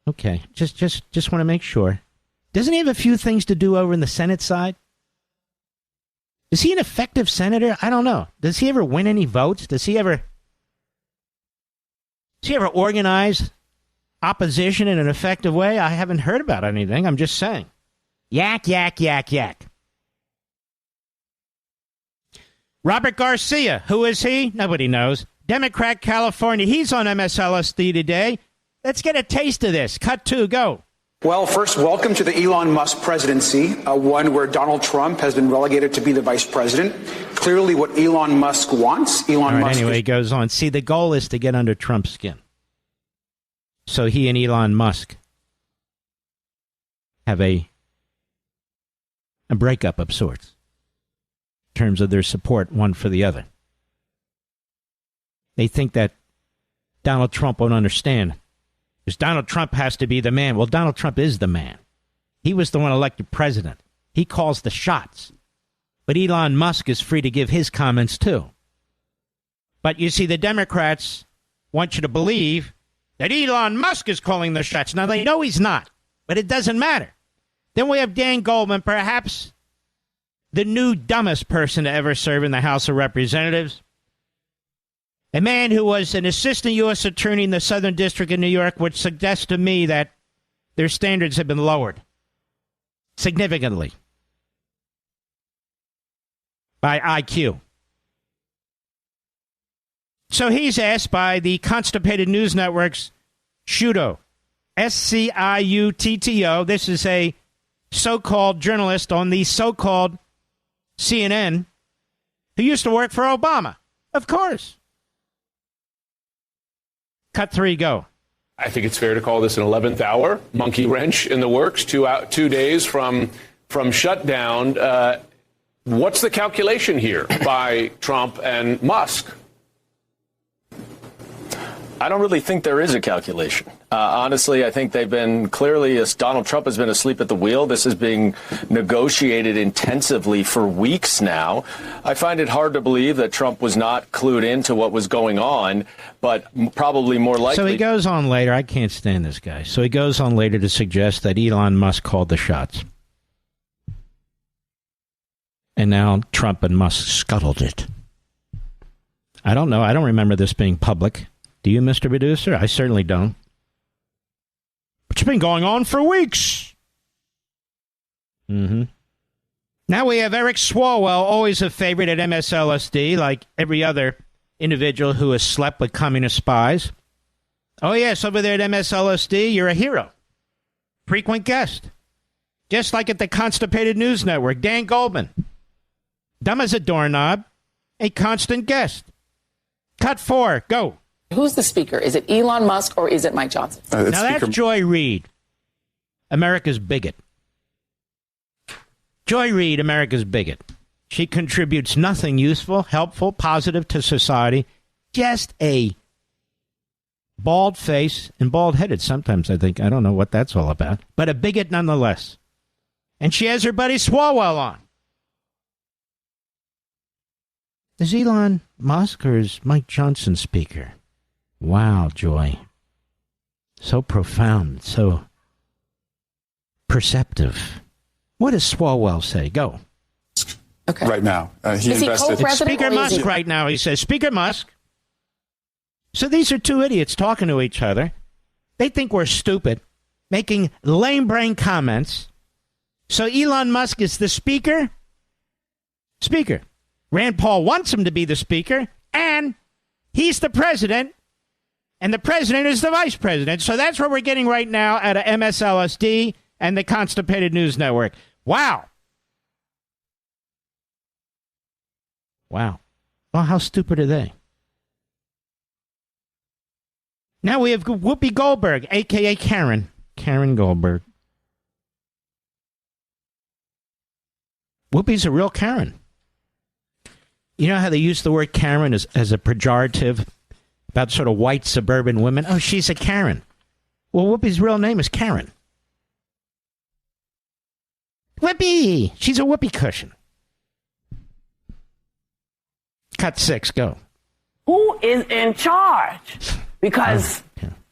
Okay, just want to make sure. Doesn't he have a few things to do over in the Senate side? Is he an effective senator? I don't know. Does he ever win any votes? Does he ever organize opposition in an effective way? I haven't heard about anything. I'm just saying. Yak, yak, yak, yak. Robert Garcia, who is he? Nobody knows. Democrat, California. He's on MSLSD today. Let's get a taste of this. Cut 2, go. Well, first, welcome to the Elon Musk presidency, one where Donald Trump has been relegated to be the vice president. Clearly what Elon Musk wants. Anyway, he goes on. See, the goal is to get under Trump's skin. So he and Elon Musk have a breakup of sorts in terms of their support one for the other. They think that Donald Trump won't understand, because Donald Trump has to be the man. Well, Donald Trump is the man. He was the one elected president. He calls the shots. But Elon Musk is free to give his comments, too. But you see, the Democrats want you to believe that Elon Musk is calling the shots. Now, they know he's not, but it doesn't matter. Then we have Dan Goldman, perhaps the new dumbest person to ever serve in the House of Representatives. A man who was an assistant U.S. attorney in the Southern District of New York would suggest to me that their standards have been lowered significantly by IQ. So he's asked by the Constipated News Network's Sciutto, S-C-I-U-T-T-O. This is a so-called journalist on the so-called CNN who used to work for Obama. Of course. Cut 3, go. I think it's fair to call this an 11th hour monkey wrench in the works, 2 days from shutdown. What's the calculation here by Trump and Musk? I don't really think there is a calculation. Honestly, I think they've been clearly, as Donald Trump has been asleep at the wheel. This is being negotiated intensively for weeks now. I find it hard to believe that Trump was not clued into what was going on, but probably more likely. So he goes on later. I can't stand this guy. So he goes on later to suggest that Elon Musk called the shots. And now Trump and Musk scuttled it. I don't know. I don't remember this being public. Do you, Mr. Producer? I certainly don't. But it's been going on for weeks. Now we have Eric Swalwell, always a favorite at MSLSD, like every other individual who has slept with communist spies. Oh, yes, over there at MSLSD, you're a hero. Frequent guest. Just like at the Constipated News Network, Dan Goldman. Dumb as a doorknob, a constant guest. Cut 4, go. Who's the speaker? Is it Elon Musk or is it Mike Johnson? Now that's Joy Reid, America's bigot. Joy Reid, America's bigot. She contributes nothing useful, helpful, positive to society. Just a bald face and bald-headed sometimes, I think. I don't know what that's all about. But a bigot nonetheless. And she has her buddy Swalwell on. Is Elon Musk or is Mike Johnson speaker? Wow, Joy. So profound, so perceptive. What does Swalwell say? Go. Okay. Right now. He is invested. he co-president? Speaker Musk right now, he says. Speaker Musk. So these are two idiots talking to each other. They think we're stupid, making lame brain comments. So Elon Musk is the speaker? Speaker. Rand Paul wants him to be the speaker, and he's the president, and the president is the vice president. So that's what we're getting right now at a MSLSD and the Constipated News Network. Wow. Wow. Well, how stupid are they? Now we have Whoopi Goldberg, a.k.a. Karen. Karen Goldberg. Whoopi's a real Karen. You know how they use the word Karen as a pejorative about sort of white suburban women? Oh, she's a Karen. Well, Whoopi's real name is Karen. Whoopi! She's a whoopee cushion. Cut 6, go. Who is in charge? Because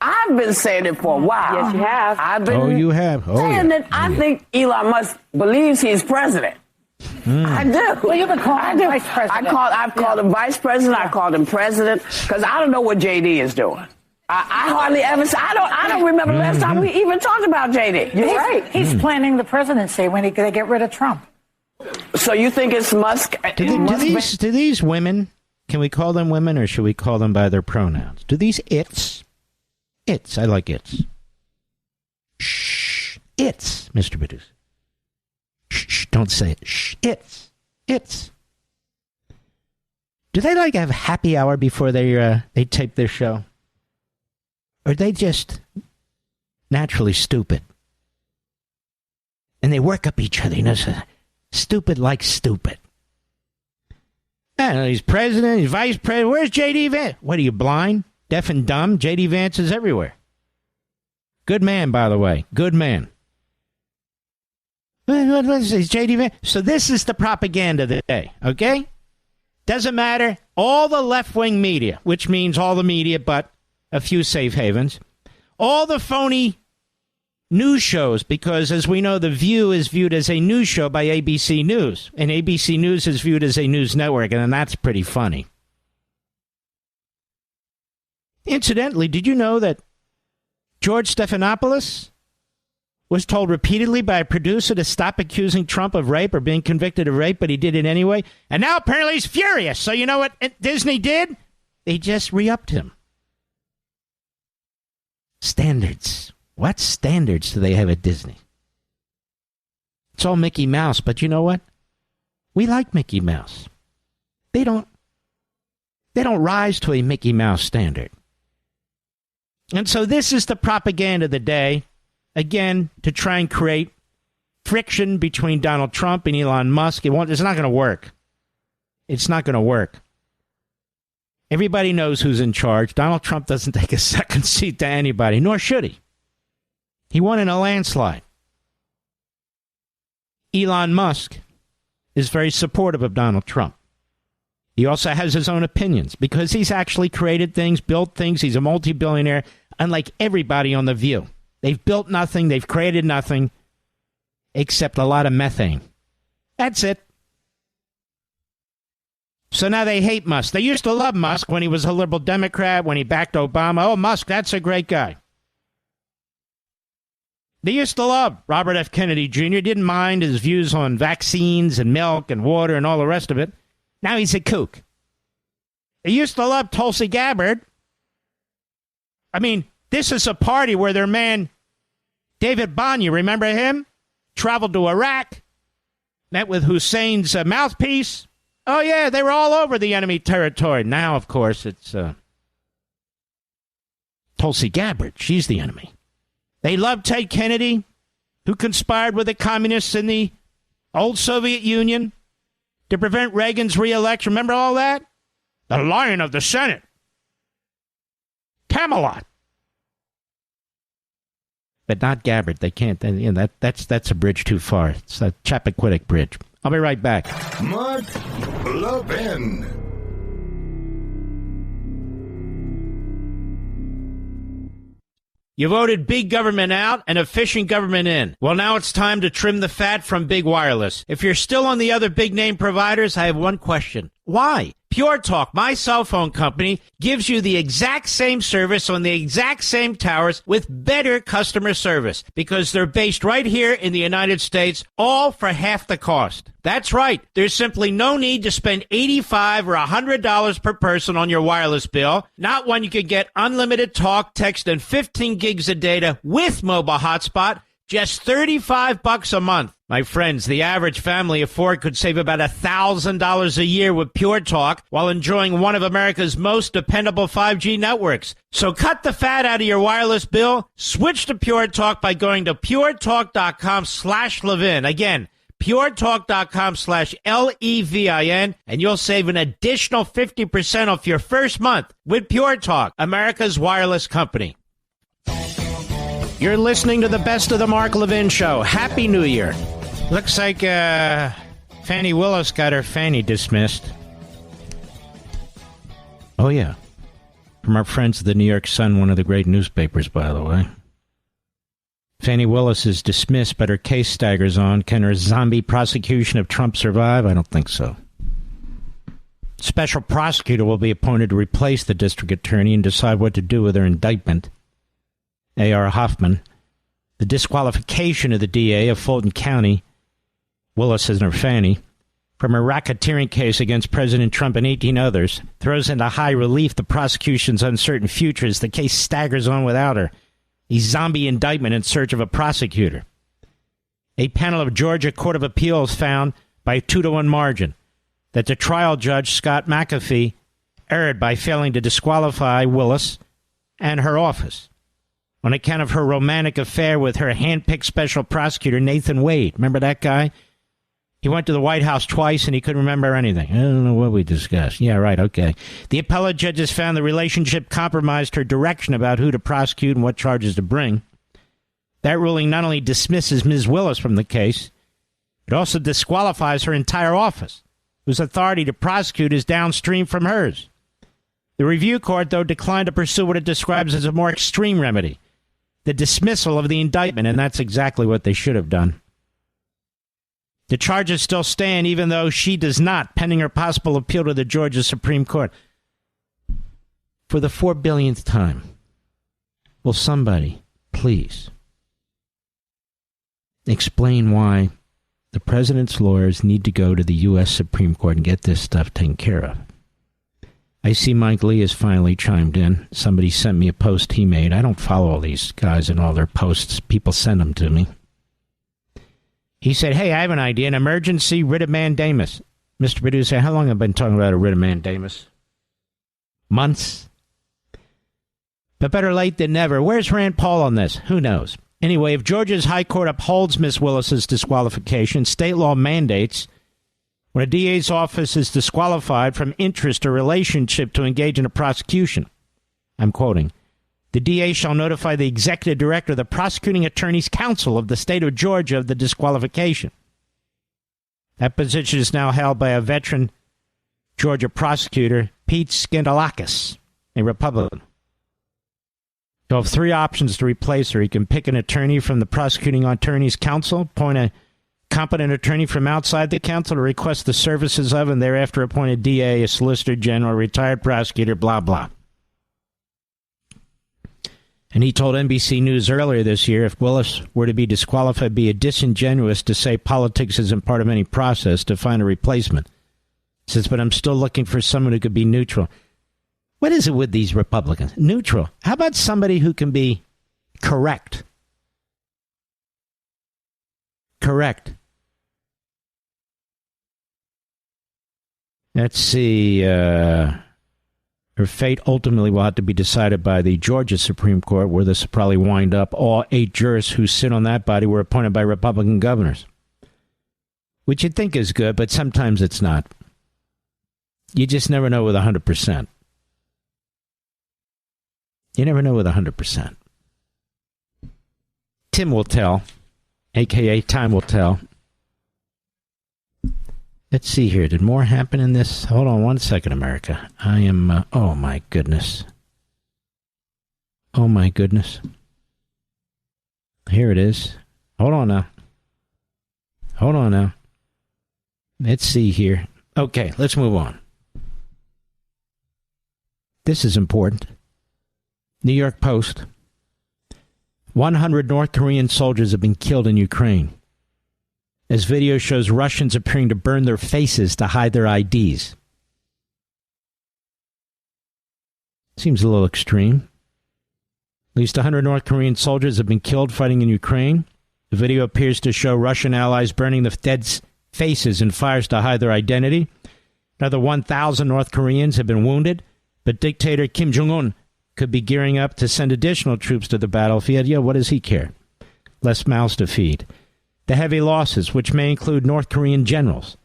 I've been saying it for a while. Yes, you have. I've been You have. saying that I think Elon Musk believes he's president. I do. Well, you can call him vice president. I've called him vice president. I called him president because I don't know what JD is doing. I hardly ever. I don't remember the last time we even talked about JD. You're right. He's planning the presidency when they get rid of Trump. So you think it's Musk? Do these women, can we call them women or should we call them by their pronouns? Do these its, I like its. Shh, its, Mr. Producer. Shh, don't say it. Shh, its. Do they like have happy hour before they tape their show? Or are they just naturally stupid? And they work up each other, you know, so stupid like stupid. I don't know, he's president, he's vice president. Where's J.D. Vance? What are you, blind, deaf and dumb? J.D. Vance is everywhere. Good man, by the way. Good man. What is this, J.D. Vance? So this is the propaganda of the day, okay? Doesn't matter. All the left-wing media, which means all the media but a few safe havens, all the phony news shows, because as we know, The View is viewed as a news show by ABC News, and ABC News is viewed as a news network, and that's pretty funny. Incidentally, did you know that George Stephanopoulos was told repeatedly by a producer to stop accusing Trump of rape or being convicted of rape, but he did it anyway? And now apparently he's furious. So you know what Disney did? They just re-upped him. Standards. What standards do they have at Disney? It's all Mickey Mouse, but you know what? We like Mickey Mouse. They don't rise to a Mickey Mouse standard. And so this is the propaganda of the day, again, to try and create friction between Donald Trump and Elon Musk. It's not going to work. It's not going to work. Everybody knows who's in charge. Donald Trump doesn't take a second seat to anybody, nor should he. He won in a landslide. Elon Musk is very supportive of Donald Trump. He also has his own opinions because he's actually created things, built things. He's a multi-billionaire, unlike everybody on The View. They've built nothing. They've created nothing except a lot of methane. That's it. So now they hate Musk. They used to love Musk when he was a liberal Democrat, when he backed Obama. Oh, Musk, that's a great guy. They used to love Robert F. Kennedy Jr., didn't mind his views on vaccines and milk and water and all the rest of it. Now he's a kook. They used to love Tulsi Gabbard. I mean, this is a party where their man, David Banya, remember him? Traveled to Iraq, met with Hussein's mouthpiece. Oh, yeah, they were all over the enemy territory. Now, of course, it's Tulsi Gabbard. She's the enemy. They love Ted Kennedy, who conspired with the communists in the old Soviet Union to prevent Reagan's re-election. Remember all that? The Lion of the Senate. Camelot. But not Gabbard. They can't. That's a bridge too far. It's a Chappaquiddick Bridge. I'll be right back. Mark Levin. You voted big government out and efficient government in. Well, now it's time to trim the fat from big wireless. If you're still on the other big name providers, I have one question. Why? Pure Talk, my cell phone company, gives you the exact same service on the exact same towers with better customer service because they're based right here in the United States, all for half the cost. That's right. There's simply no need to spend $85 or $100 per person on your wireless bill, not when you could get unlimited talk, text, and 15 gigs of data with mobile hotspot, just $35 a month. My friends, the average family of four could save about $1,000 a year with Pure Talk while enjoying one of America's most dependable 5G networks. So cut the fat out of your wireless bill. Switch to Pure Talk by going to puretalk.com/Levin. Again, puretalk.com/LEVIN, and you'll save an additional 50% off your first month with Pure Talk, America's wireless company. You're listening to the best of the Mark Levin Show. Happy New Year. Looks like Fannie Willis got her Fannie dismissed. Oh, yeah. From our friends at the New York Sun, one of the great newspapers, by the way. Fannie Willis is dismissed, but her case staggers on. Can her zombie prosecution of Trump survive? I don't think so. Special prosecutor will be appointed to replace the district attorney and decide what to do with her indictment. A.R. Hoffman. The disqualification of the DA of Fulton County, Willis and her Fannie, from a racketeering case against President Trump and 18 others throws into high relief the prosecution's uncertain future as the case staggers on without her. A zombie indictment in search of a prosecutor. A panel of Georgia Court of Appeals found by a 2-1 margin that the trial judge, Scott McAfee, erred by failing to disqualify Willis and her office on account of her romantic affair with her hand-picked special prosecutor, Nathan Wade. Remember that guy? He went to the White House twice and he couldn't remember anything. I don't know what we discussed. Yeah, right, okay. The appellate judges found the relationship compromised her direction about who to prosecute and what charges to bring. That ruling not only dismisses Ms. Willis from the case, it also disqualifies her entire office, whose authority to prosecute is downstream from hers. The review court, though, declined to pursue what it describes as a more extreme remedy, the dismissal of the indictment, and that's exactly what they should have done. The charges still stand, even though she does not, pending her possible appeal to the Georgia Supreme Court. For the 4 billionth time, will somebody please explain why the president's lawyers need to go to the U.S. Supreme Court and get this stuff taken care of? I see Mike Lee has finally chimed in. Somebody sent me a post he made. I don't follow all these guys and all their posts. People send them to me. He said, hey, I have an idea, an emergency writ of mandamus. Mr. Producer, how long have I been talking about a writ of mandamus? Months? But better late than never. Where's Rand Paul on this? Who knows? Anyway, if Georgia's High Court upholds Miss Willis's disqualification, state law mandates when a DA's office is disqualified from interest or relationship to engage in a prosecution, I'm quoting, the DA shall notify the executive director of the prosecuting attorney's counsel of the state of Georgia of the disqualification. That position is now held by a veteran Georgia prosecutor, Pete Skandalakis, a Republican. You'll have 3 options to replace her. You can pick an attorney from the prosecuting attorney's counsel, appoint a competent attorney from outside the counsel to request the services of, and thereafter appoint a DA, a solicitor general, a retired prosecutor, blah, blah. And he told NBC News earlier this year, if Willis were to be disqualified, it'd be disingenuous to say politics isn't part of any process to find a replacement. He says, but I'm still looking for someone who could be neutral. What is it with these Republicans? Neutral. How about somebody who can be correct? Correct. Let's see. Her fate ultimately will have to be decided by the Georgia Supreme Court, where this will probably wind up. All 8 jurists who sit on that body were appointed by Republican governors, which you'd think is good, but sometimes it's not. You just never know with 100%. You never know with 100%. Tim will tell, a.k.a. Time will tell. Let's see here. Did more happen in this? Hold on one second, America. I am, oh my goodness. Oh my goodness. Here it is. Hold on now. Hold on now. Let's see here. Okay, let's move on. This is important. New York Post. 100 North Korean soldiers have been killed in Ukraine, as video shows Russians appearing to burn their faces to hide their IDs. Seems a little extreme. At least 100 North Korean soldiers have been killed fighting in Ukraine. The video appears to show Russian allies burning the dead's faces in fires to hide their identity. Another 1,000 North Koreans have been wounded, but dictator Kim Jong-un could be gearing up to send additional troops to the battlefield. Yeah, what does he care? Less mouths to feed. The heavy losses, which may include North Korean generals,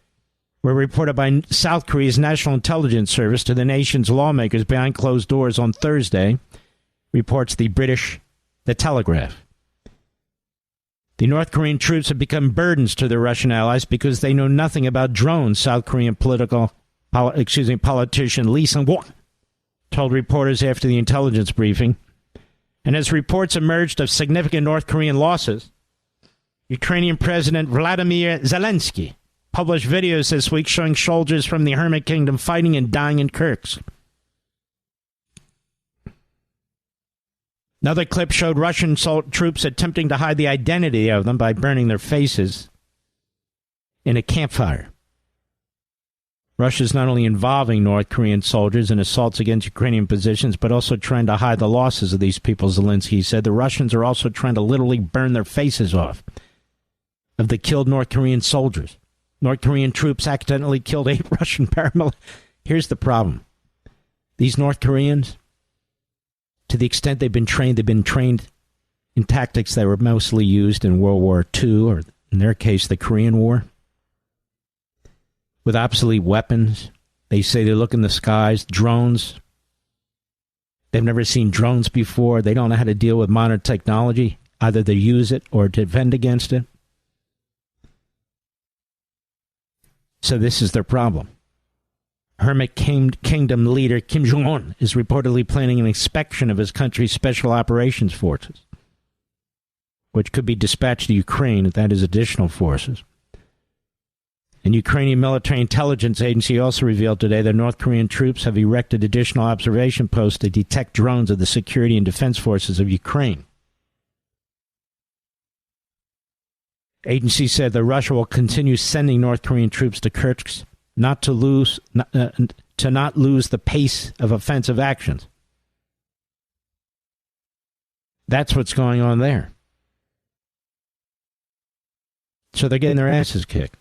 were reported by South Korea's National Intelligence Service to the nation's lawmakers behind closed doors on Thursday, reports the Telegraph. The North Korean troops have become burdens to their Russian allies because they know nothing about drones, South Korean politician Lee Sung-won told reporters after the intelligence briefing. And as reports emerged of significant North Korean losses, Ukrainian President Vladimir Zelensky published videos this week showing soldiers from the Hermit Kingdom fighting and dying in Kirks. Another clip showed Russian troops attempting to hide the identity of them by burning their faces in a campfire. Russia is not only involving North Korean soldiers in assaults against Ukrainian positions, but also trying to hide the losses of these people, Zelensky said. The Russians are also trying to literally burn their faces off of the killed North Korean soldiers. North Korean troops accidentally killed 8 Russian paramilitaries. Here's the problem. These North Koreans, to the extent they've been trained in tactics that were mostly used in World War II, or in their case, the Korean War, with obsolete weapons. They say they look in the skies, drones. They've never seen drones before. They don't know how to deal with modern technology, either to use it or to defend against it. So this is their problem. Hermit Kingdom leader Kim Jong-un is reportedly planning an inspection of his country's special operations forces, which could be dispatched to Ukraine if that is additional forces. An Ukrainian military intelligence agency also revealed today that North Korean troops have erected additional observation posts to detect drones of the security and defense forces of Ukraine. Agency said that Russia will continue sending North Korean troops to Kursk not to lose the pace of offensive actions. That's what's going on there. So they're getting their asses kicked.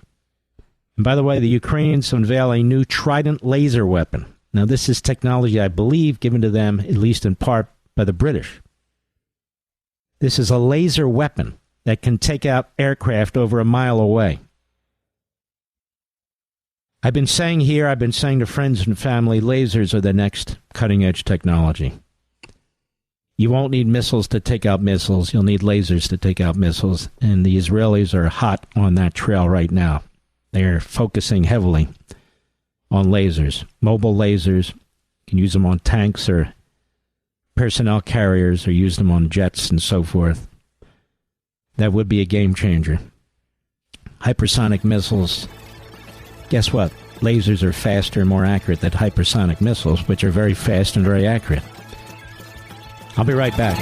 And by the way, the Ukrainians unveil a new Trident laser weapon. Now, this is technology, I believe, given to them, at least in part, by the British. This is a laser weapon that can take out aircraft over a mile away. I've been saying to friends and family, lasers are the next cutting-edge technology. You won't need missiles to take out missiles. You'll need lasers to take out missiles. And the Israelis are hot on that trail right now. They're focusing heavily on lasers, mobile lasers. You can use them on tanks or personnel carriers or use them on jets and so forth. That would be a game changer. Hypersonic missiles. Guess what? Lasers are faster and more accurate than hypersonic missiles, which are very fast and very accurate. I'll be right back.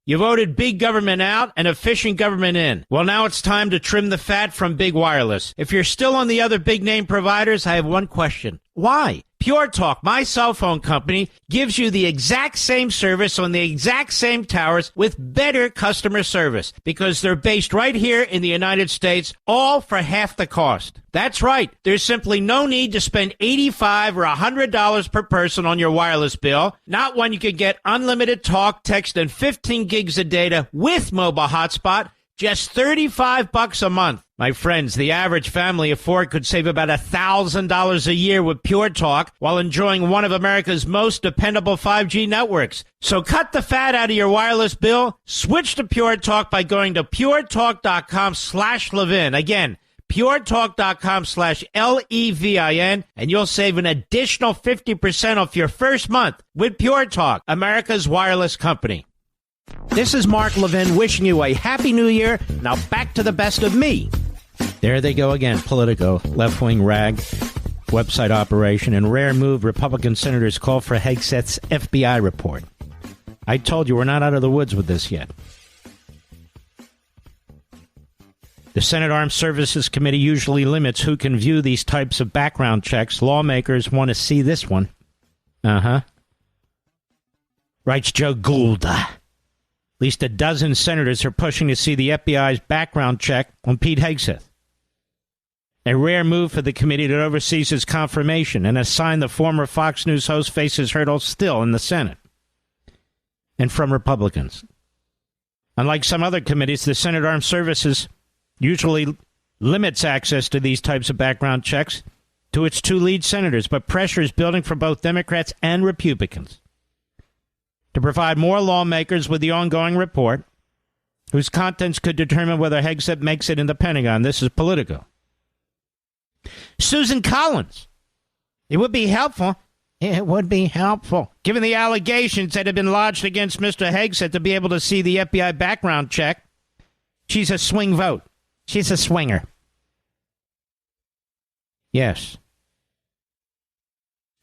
You voted big government out and efficient government in. Well, now it's time to trim the fat from big wireless. If you're still on the other big name providers, I have one question. Why? Pure Talk, my cell phone company, gives you the exact same service on the exact same towers with better customer service because they're based right here in the United States, all for half the cost. That's right. There's simply no need to spend $85 or $100 per person on your wireless bill, not when you can get unlimited talk, text, and 15 gigs of data with mobile hotspot, just $35 a month. My friends, the average family of four could save about $1,000 a year with Pure Talk while enjoying one of America's most dependable 5G networks. So cut the fat out of your wireless bill. Switch to Pure Talk by going to puretalk.com/Levin. Again, puretalk.com/LEVIN, and you'll save an additional 50% off your first month with Pure Talk, America's wireless company. This is Mark Levin wishing you a happy new year. Now back to the best of me. There they go again, Politico, left-wing rag, website operation, and rare move Republican senators call for Hegseth's FBI report. I told you we're not out of the woods with this yet. The Senate Armed Services Committee usually limits who can view these types of background checks. Lawmakers want to see this one. Writes Joe Gould. At least a dozen senators are pushing to see the FBI's background check on Pete Hegseth. A rare move for the committee that oversees his confirmation and assigned the former Fox News host faces hurdles still in the Senate. And from Republicans. Unlike some other committees, the Senate Armed Services usually limits access to these types of background checks to its two lead senators, but pressure is building for both Democrats and Republicans to provide more lawmakers with the ongoing report, whose contents could determine whether Hegseth makes it in the Pentagon. This is Politico. Susan Collins. It would be helpful, given the allegations that have been lodged against Mr. Hegseth, to be able to see the FBI background check. She's a swing vote. She's a swinger. Yes.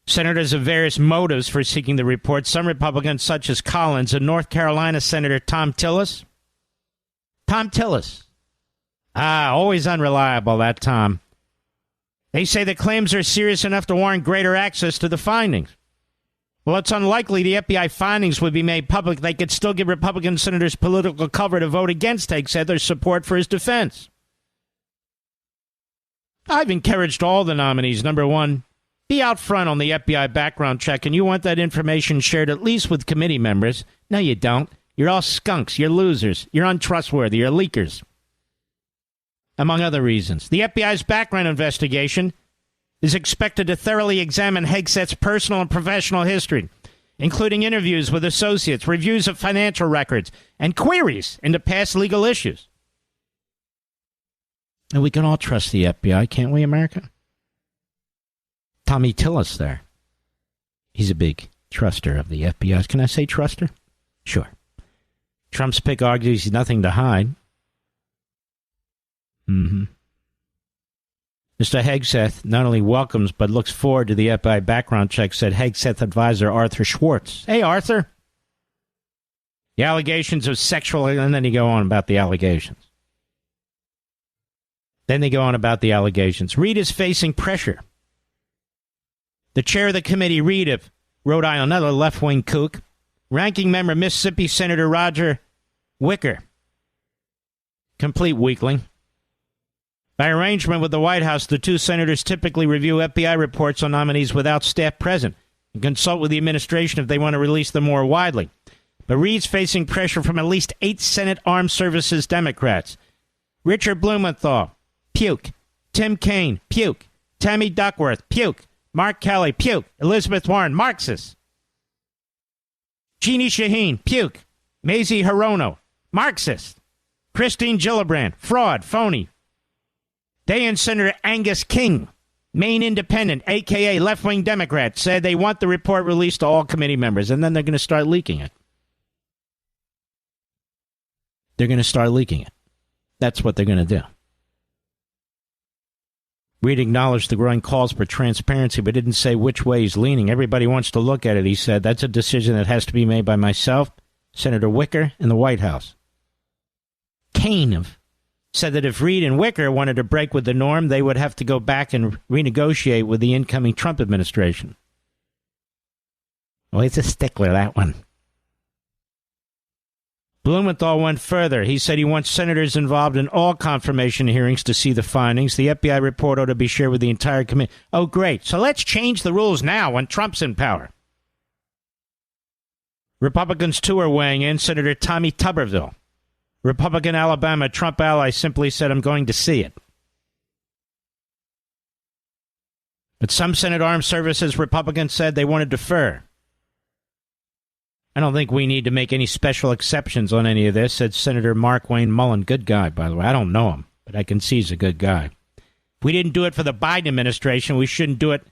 Senators have various motives for seeking the report. Some Republicans, such as Collins and North Carolina Senator Tom Tillis. Always unreliable, that Tom. They say the claims are serious enough to warrant greater access to the findings. Well, it's unlikely the FBI findings would be made public. They could still give Republican senators political cover to vote against Hegseth's support for his defense. I've encouraged all the nominees, number one, be out front on the FBI background check, and you want that information shared at least with committee members. No, you don't. You're all skunks. You're losers. You're untrustworthy. You're leakers. Among other reasons. The FBI's background investigation is expected to thoroughly examine Hegseth's personal and professional history, including interviews with associates, reviews of financial records, and queries into past legal issues. And we can all trust the FBI, can't we, America? Tommy Tillis there. He's a big truster of the FBI. Can I say truster? Sure. Trump's pick argues he's nothing to hide. Mr. Hegseth not only welcomes but looks forward to the FBI background check, said Hegseth advisor Arthur Schwartz. Hey, Arthur. The allegations of sexual, and then you go on about the allegations. Reid is facing pressure. The chair of the committee, Reid of Rhode Island, another left-wing kook. Ranking member, Mississippi Senator Roger Wicker. Complete weakling. By arrangement with the White House, the two senators typically review FBI reports on nominees without staff present and consult with the administration if they want to release them more widely. But Reid's facing pressure from at least 8 Senate Armed Services Democrats. Richard Blumenthal, puke. Tim Kaine, puke. Tammy Duckworth, puke. Mark Kelly, puke. Elizabeth Warren, Marxist. Jeannie Shaheen, puke. Mazie Hirono, Marxist. Christine Gillibrand, fraud, phony. Dayan Senator Angus King, Maine Independent, a.k.a. left-wing Democrat, said they want the report released to all committee members, and then they're going to start leaking it. That's what they're going to do. Reid acknowledged the growing calls for transparency, but didn't say which way he's leaning. Everybody wants to look at it, he said. That's a decision that has to be made by myself, Senator Wicker, and the White House. Kaine said that if Reid and Wicker wanted to break with the norm, they would have to go back and renegotiate with the incoming Trump administration. Well, he's a stickler, that one. Blumenthal went further. He said he wants senators involved in all confirmation hearings to see the findings. The FBI report ought to be shared with the entire committee. Oh, great. So let's change the rules now when Trump's in power. Republicans, too, are weighing in. Senator Tommy Tuberville, Republican Alabama Trump ally, simply said, I'm going to see it. But some Senate Armed Services Republicans said they want to defer. I don't think we need to make any special exceptions on any of this, said Senator Mark Wayne Mullen. Good guy, by the way. I don't know him, but I can see he's a good guy. If we didn't do it for the Biden administration, we shouldn't do it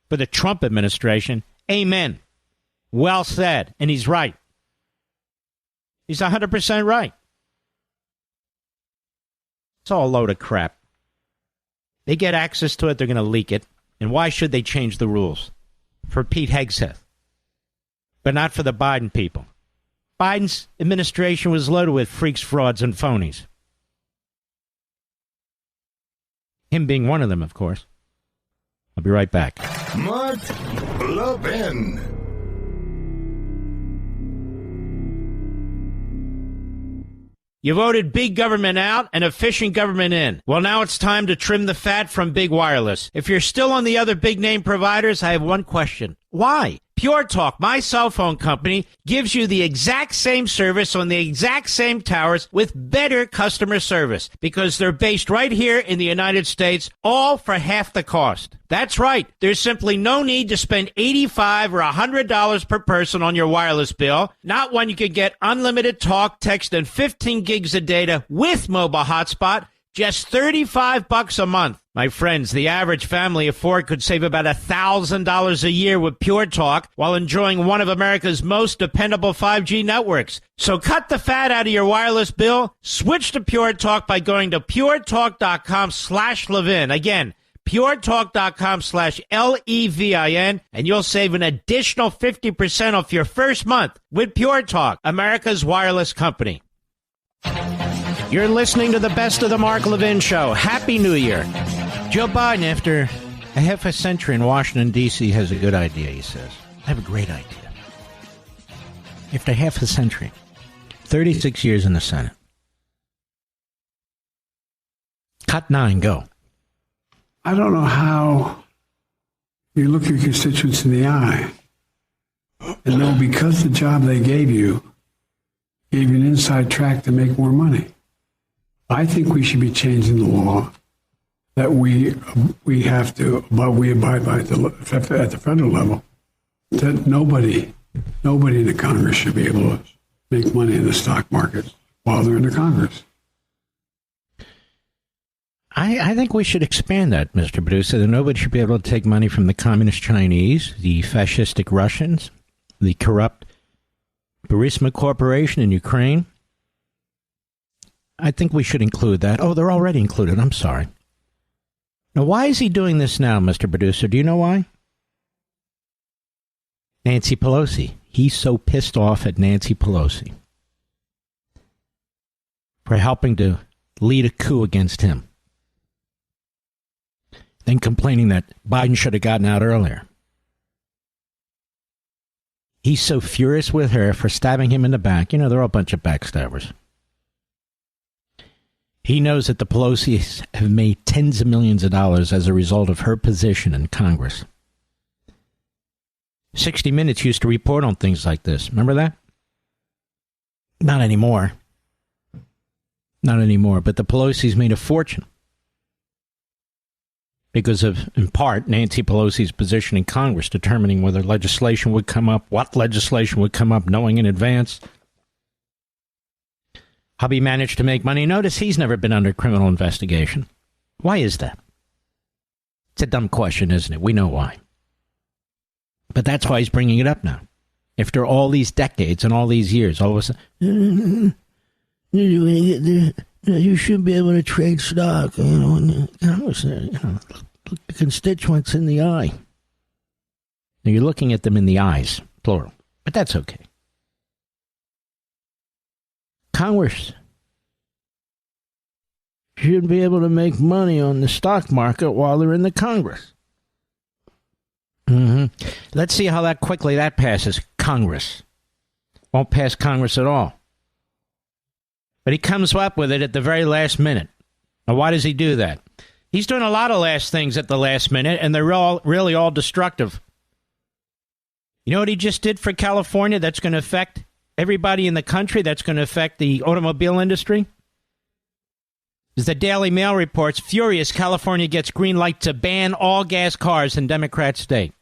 for the Trump administration. Amen. Well said. And he's right. He's 100% right. It's all a load of crap. They get access to it, they're going to leak it. And why should they change the rules? For Pete Hegseth. But not for the Biden people. Biden's administration was loaded with freaks, frauds, and phonies. Him being one of them, of course. I'll be right back. Mark Levin. You voted big government out and efficient government in. Well, now it's time to trim the fat from big wireless. If you're still on the other big name providers, I have one question. Why? Pure Talk, my cell phone company, gives you the exact same service on the exact same towers with better customer service because they're based right here in the United States, all for half the cost. That's right. There's simply no need to spend $85 or $100 per person on your wireless bill, not when you can get unlimited talk, text, and 15 gigs of data with mobile hotspot, just $35 a month. My friends, the average family of four could save about $1,000 a year with Pure Talk while enjoying one of America's most dependable 5G networks. So cut the fat out of your wireless bill. Switch to Pure Talk by going to puretalk.com/Levin. Again, puretalk.com/LEVIN, and you'll save an additional 50% off your first month with Pure Talk, America's wireless company. You're listening to the best of the Mark Levin Show. Happy New Year. Joe Biden, after a half a century in Washington, D.C., has a good idea, he says. I have a great idea. After half a century, 36 years in the Senate. Cut 9, go. I don't know how you look your constituents in the eye and know because the job they gave you an inside track to make more money. I think we should be changing the law that we have to, but we abide by at the federal level, that nobody in the Congress should be able to make money in the stock market while they're in the Congress. I think we should expand that, Mr. Producer, that nobody should be able to take money from the communist Chinese, the fascistic Russians, the corrupt Burisma Corporation in Ukraine. I think we should include that. Oh, they're already included. I'm sorry. Now, why is he doing this now, Mr. Producer? Do you know why? Nancy Pelosi. He's so pissed off at Nancy Pelosi for helping to lead a coup against him. Then complaining that Biden should have gotten out earlier. He's so furious with her for stabbing him in the back. You know, they're all a bunch of backstabbers. He knows that the Pelosi's have made tens of millions of dollars as a result of her position in Congress. 60 Minutes used to report on things like this. Remember that? Not anymore. Not anymore. But the Pelosi's made a fortune because of, in part, Nancy Pelosi's position in Congress, determining whether legislation would come up, what legislation would come up, knowing in advance. Hubby managed to make money. Notice he's never been under criminal investigation. Why is that? It's a dumb question, isn't it? We know why. But that's why he's bringing it up now. After all these decades and all these years, all of a sudden, you should be able to trade stock, in Congress, look the constituents in the eye. Now you're looking at them in the eyes, plural, but that's okay. Congress should be able to make money on the stock market while they're in the Congress. Let's see how that quickly that passes. Congress won't pass Congress at all. But he comes up with it at the very last minute. Now, why does he do that? He's doing a lot of last things at the last minute, and they're all really all destructive. You know what he just did for California that's going to affect everybody in the country, that's going to affect the automobile industry? As the Daily Mail reports, furious, California gets green light to ban all gas cars in Democrat state.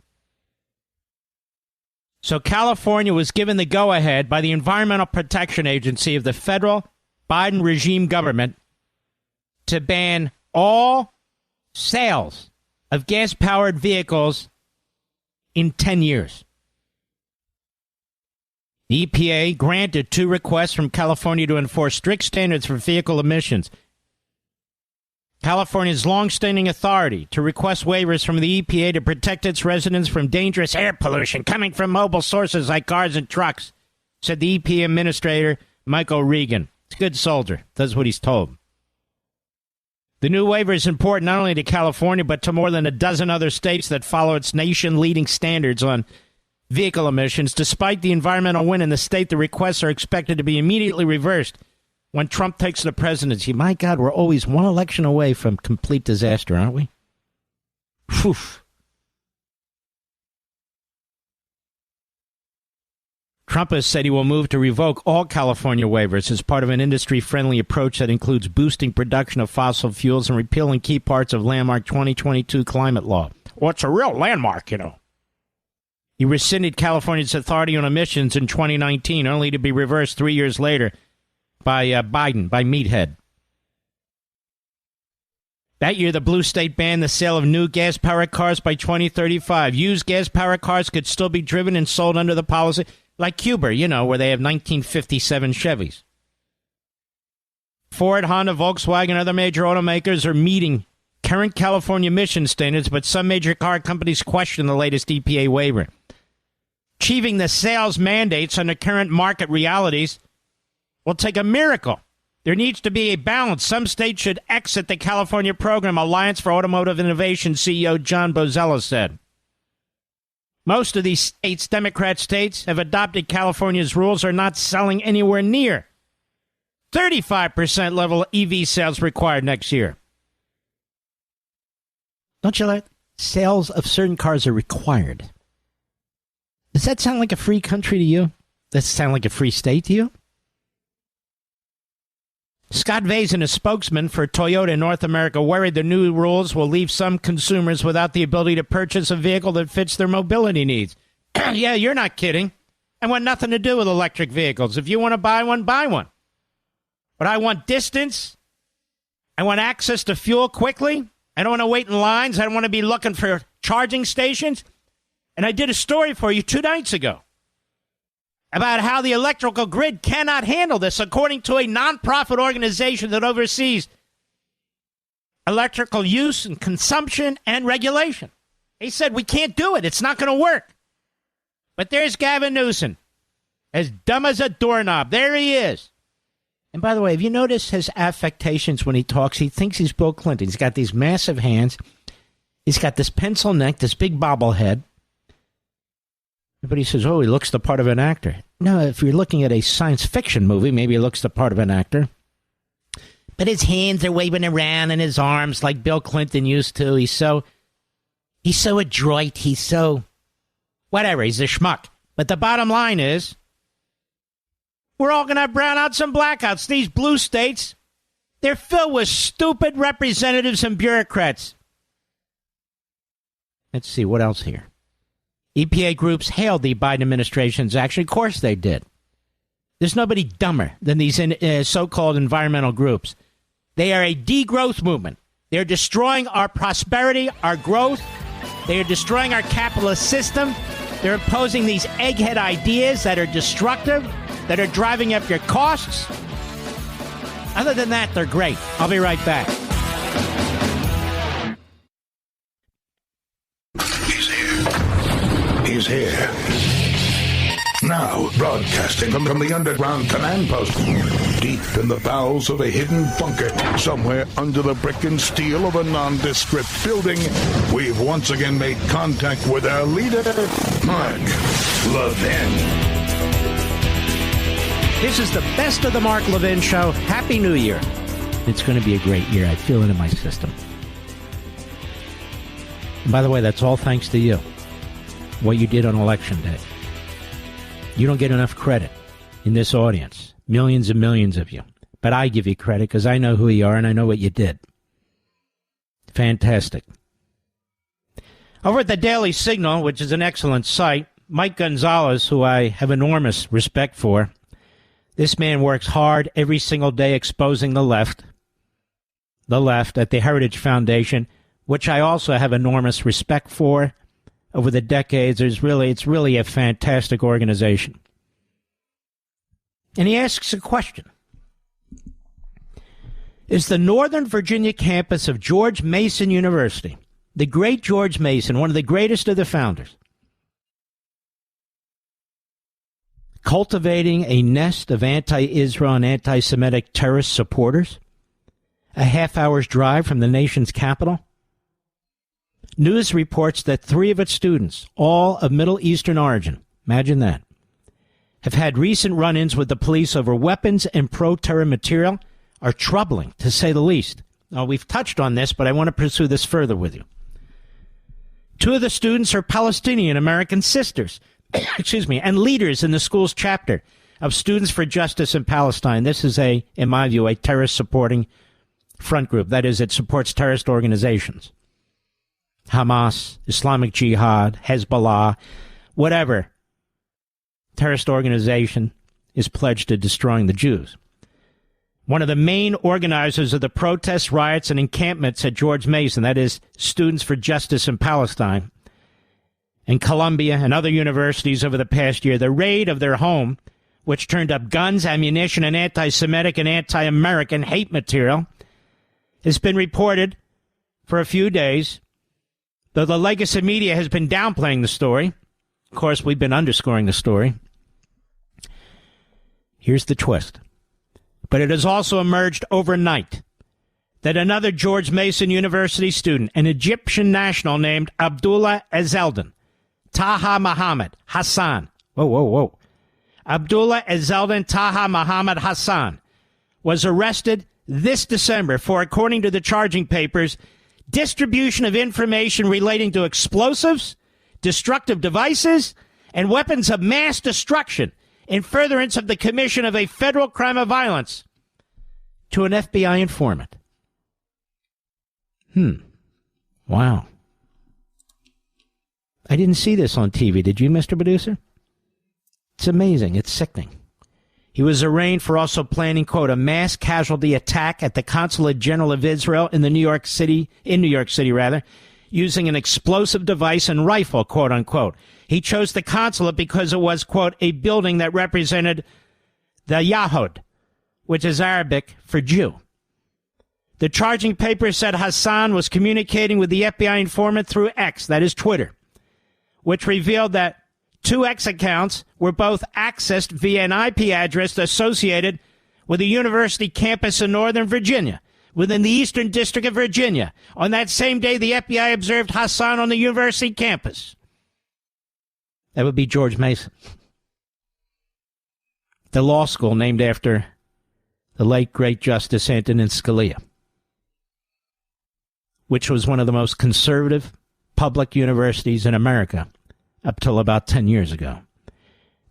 So California was given the go-ahead by the Environmental Protection Agency of the federal Biden regime government to ban all sales of gas-powered vehicles in 10 years. The EPA granted 2 requests from California to enforce strict standards for vehicle emissions. California's long-standing authority to request waivers from the EPA to protect its residents from dangerous air pollution coming from mobile sources like cars and trucks, said the EPA Administrator Michael Regan. It's a good soldier, does what he's told. The new waiver is important not only to California, but to more than a dozen other states that follow its nation-leading standards on vehicle emissions. Despite the environmental win in the state, the requests are expected to be immediately reversed when Trump takes the presidency. My God, we're always one election away from complete disaster, aren't we? Whew. Trump has said he will move to revoke all California waivers as part of an industry-friendly approach that includes boosting production of fossil fuels and repealing key parts of landmark 2022 climate law. Well, it's a real landmark, you know. He rescinded California's authority on emissions in 2019, only to be reversed 3 years later by Biden, by Meathead. That year, the blue state banned the sale of new gas-powered cars by 2035. Used gas-powered cars could still be driven and sold under the policy, like Cuba, you know, where they have 1957 Chevys. Ford, Honda, Volkswagen, and other major automakers are meeting current California emission standards, but some major car companies question the latest EPA waiver. Achieving the sales mandates under current market realities will take a miracle. There needs to be a balance. Some states should exit the California program, Alliance for Automotive Innovation CEO John Bozzella said. Most of these states, Democrat states, have adopted California's rules, are not selling anywhere near 35% level EV sales required next year. Don't you like sales of certain cars are required? Does that sound like a free country to you? Does it sound like a free state to you? Scott Vazen, a spokesman for Toyota in North America, worried the new rules will leave some consumers without the ability to purchase a vehicle that fits their mobility needs. Yeah, you're not kidding. I want nothing to do with electric vehicles. If you want to buy one, buy one. But I want distance. I want access to fuel quickly. I don't want to wait in lines. I don't want to be looking for charging stations. And I did a story for you 2 nights ago about how the electrical grid cannot handle this, according to a nonprofit organization that oversees electrical use and consumption and regulation. He said, we can't do it. It's not going to work. But there's Gavin Newsom, as dumb as a doorknob. There he is. And by the way, have you noticed his affectations when he talks? He thinks he's Bill Clinton. He's got these massive hands. He's got this pencil neck, this big bobblehead. Everybody says, oh, he looks the part of an actor. No, if you're looking at a science fiction movie, maybe he looks the part of an actor. But his hands are waving around and his arms like Bill Clinton used to. He's so adroit. He's so whatever. He's a schmuck. But the bottom line is, we're all going to have brownouts and blackouts. These blue states, they're filled with stupid representatives and bureaucrats. Let's see, what else here? EPA groups hailed the Biden administration's action. Of course they did. There's nobody dumber than these so-called environmental groups. They are a degrowth movement. They're destroying our prosperity, our growth. They are destroying our capitalist system. They're imposing these egghead ideas that are destructive, that are driving up your costs. Other than that, they're great. I'll be right back. He's here. Now, broadcasting from the underground command post, deep in the bowels of a hidden bunker, somewhere under the brick and steel of a nondescript building, we've once again made contact with our leader, Mark Levin. This is the best of the Mark Levin Show. Happy New Year. It's going to be a great year. I feel it in my system. And by the way, that's all thanks to you. What you did on Election Day. You don't get enough credit in this audience. Millions and millions of you. But I give you credit because I know who you are and I know what you did. Fantastic. Over at the Daily Signal, which is an excellent site, Mike Gonzalez, who I have enormous respect for, this man works hard every single day exposing the left at the Heritage Foundation, which I also have enormous respect for. Over the decades, it's really a fantastic organization. And he asks a question. Is the Northern Virginia campus of George Mason University, the great George Mason, one of the greatest of the founders, cultivating a nest of anti-Israel and anti-Semitic terrorist supporters, a half-hour's drive from the nation's capital? News reports that 3 of its students, all of Middle Eastern origin, imagine that, have had recent run-ins with the police over weapons and pro-terror material, are troubling, to say the least. Now, we've touched on this, but I want to pursue this further with you. 2 of the students are Palestinian-American sisters, and leaders in the school's chapter of Students for Justice in Palestine. This is, in my view, a terrorist-supporting front group. That is, it supports terrorist organizations. Hamas, Islamic Jihad, Hezbollah, whatever terrorist organization is pledged to destroying the Jews. One of the main organizers of the protests, riots, and encampments at George Mason, that is, Students for Justice in Palestine, and Columbia and other universities over the past year, the raid of their home, which turned up guns, ammunition, and anti-Semitic and anti-American hate material, has been reported for a few days. Though the legacy media has been downplaying the story, of course, we've been underscoring the story. Here's the twist. But it has also emerged overnight that another George Mason University student, an Egyptian national named Abdullah Ezeldin, Taha Muhammad Hassan, Abdullah Ezeldin Taha Muhammad Hassan, was arrested this December for, according to the charging papers, distribution of information relating to explosives, destructive devices, and weapons of mass destruction in furtherance of the commission of a federal crime of violence to an FBI informant. Wow. I didn't see this on TV. Did you, Mr. Producer? It's amazing. It's sickening. He was arraigned for also planning, quote, a mass casualty attack at the Consulate General of Israel in New York City, using an explosive device and rifle, quote unquote. He chose the consulate because it was, quote, a building that represented the Yahud, which is Arabic for Jew. The charging paper said Hassan was communicating with the FBI informant through X, that is Twitter, which revealed that 2 X accounts were both accessed via an IP address associated with a university campus in Northern Virginia, within the Eastern District of Virginia. On that same day, the FBI observed Hassan on the university campus. That would be George Mason. The law school named after the late, great Justice Antonin Scalia, which was one of the most conservative public universities in America up till about 10 years ago.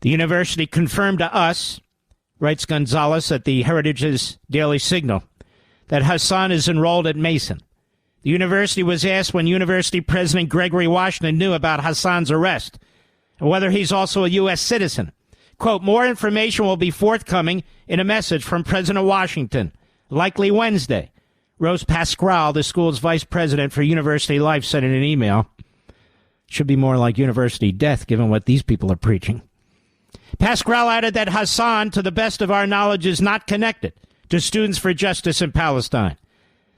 The university confirmed to us, writes Gonzalez at the Heritage's Daily Signal, that Hassan is enrolled at Mason. The university was asked when University President Gregory Washington knew about Hassan's arrest and whether he's also a U.S. citizen. Quote, more information will be forthcoming in a message from President Washington, likely Wednesday. Rose Pasquale, the school's vice president for University Life, said in an email. Should be more like university death, given what these people are preaching. Pasquale added that Hassan, to the best of our knowledge, is not connected to Students for Justice in Palestine.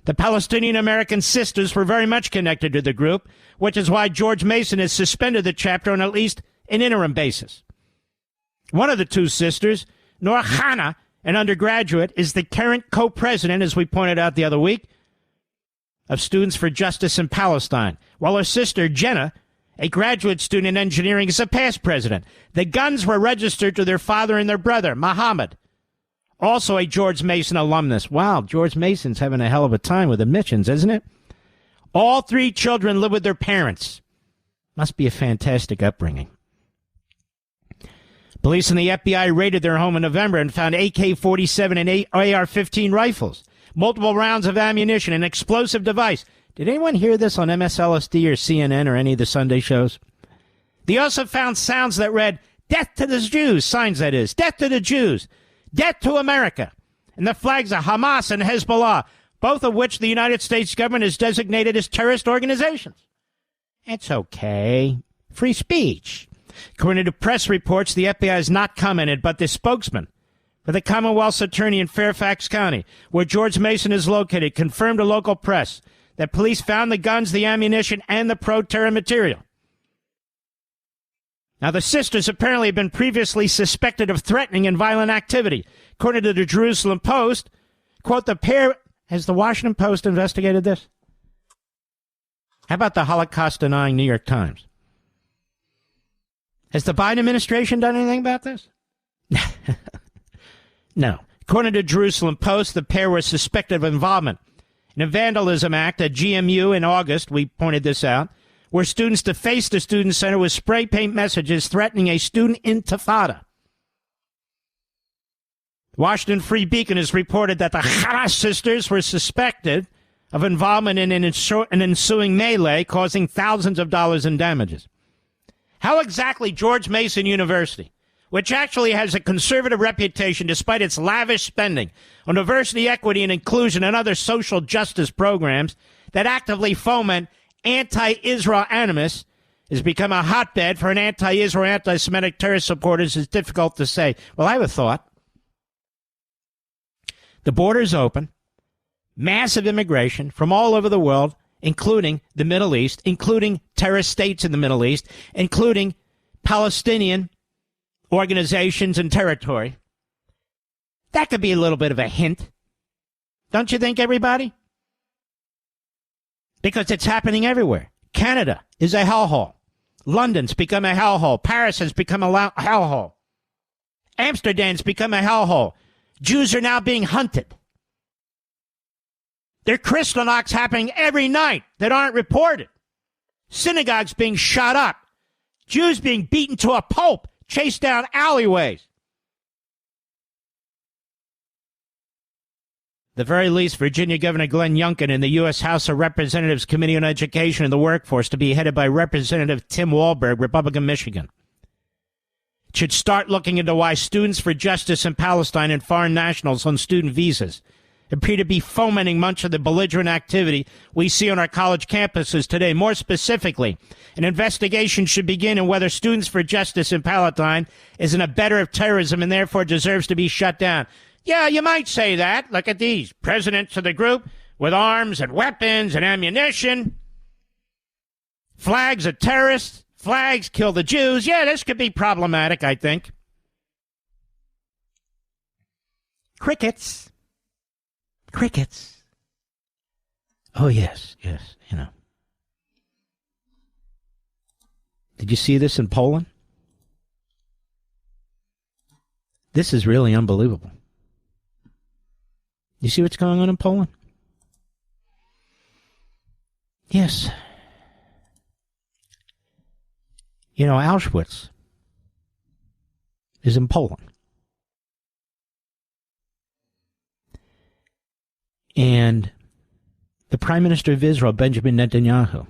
The Palestinian American sisters were very much connected to the group, which is why George Mason has suspended the chapter on at least an interim basis. One of the 2 sisters, Noor Khana, an undergraduate, is the current co-president, as we pointed out the other week, of Students for Justice in Palestine, while her sister, Jenna, a graduate student in engineering, is a past president. The guns were registered to their father and their brother, Muhammad, also a George Mason alumnus. Wow, George Mason's having a hell of a time with admissions, isn't it? All 3 children live with their parents. Must be a fantastic upbringing. Police and the FBI raided their home in November and found AK-47 and AR-15 rifles, multiple rounds of ammunition, an explosive device. Did anyone hear this on MSLSD or CNN or any of the Sunday shows? They also found sounds that read, "Death to the Jews," signs that is, "Death to the Jews," "Death to America," and the flags of Hamas and Hezbollah, both of which the United States government has designated as terrorist organizations. It's okay. Free speech. According to press reports, the FBI has not commented, but the spokesman for the Commonwealth's attorney in Fairfax County, where George Mason is located, confirmed to local press that police found the guns, the ammunition, and the pro-terror material. Now, the sisters apparently have been previously suspected of threatening and violent activity. According to the Jerusalem Post, quote, the pair... Has the Washington Post investigated this? How about the Holocaust-denying New York Times? Has the Biden administration done anything about this? No. According to Jerusalem Post, the pair were suspected of involvement in a vandalism act at GMU in August, we pointed this out, where students defaced the student center with spray paint messages threatening a student intifada. Washington Free Beacon has reported that the Hamas sisters were suspected of involvement in an ensuing melee, causing thousands of dollars in damages. How exactly George Mason University, which actually has a conservative reputation despite its lavish spending on diversity, equity, and inclusion and other social justice programs that actively foment anti-Israel animus, has become a hotbed for an anti-Israel, anti-Semitic terrorist supporters is difficult to say. Well, I have a thought. The border's open, massive immigration from all over the world, including the Middle East, including terrorist states in the Middle East, including Palestinian organizations and territory. That could be a little bit of a hint. Don't you think, everybody? Because it's happening everywhere. Canada is a hellhole. London's become a hellhole. Paris has become a hellhole. Amsterdam's become a hellhole. Jews are now being hunted. There are Kristallnachts happening every night that aren't reported. Synagogues being shot up. Jews being beaten to a pulp, chased down alleyways. The very least, Virginia Governor Glenn Youngkin and the U.S. House of Representatives Committee on Education and the Workforce, to be headed by Representative Tim Walberg, Republican, Michigan, should start looking into why Students for Justice in Palestine and foreign nationals on student visas appear to be fomenting much of the belligerent activity we see on our college campuses today. More specifically, an investigation should begin in whether Students for Justice in Palestine is an abettor of terrorism and therefore deserves to be shut down. Yeah, you might say that. Look at these. Presidents of the group with arms and weapons and ammunition. Flags are terrorists. Flags kill the Jews. Yeah, this could be problematic, I think. Crickets. Crickets. Oh, yes, you know. Did you see this in Poland? This is really unbelievable. You see what's going on in Poland? Yes. You know, Auschwitz is in Poland. And the Prime Minister of Israel, Benjamin Netanyahu,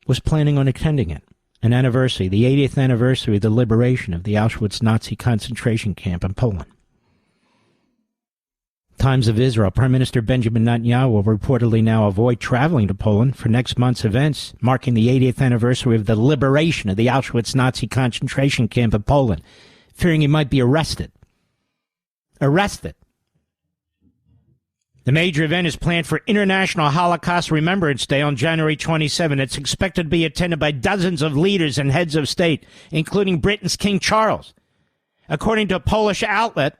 was planning on attending it. An anniversary, the 80th anniversary of the liberation of the Auschwitz Nazi concentration camp in Poland. Times of Israel, Prime Minister Benjamin Netanyahu will reportedly now avoid traveling to Poland for next month's events, marking the 80th anniversary of the liberation of the Auschwitz Nazi concentration camp in Poland, fearing he might be arrested. Arrested. The major event is planned for International Holocaust Remembrance Day on January 27. It's expected to be attended by dozens of leaders and heads of state, including Britain's King Charles. According to a Polish outlet,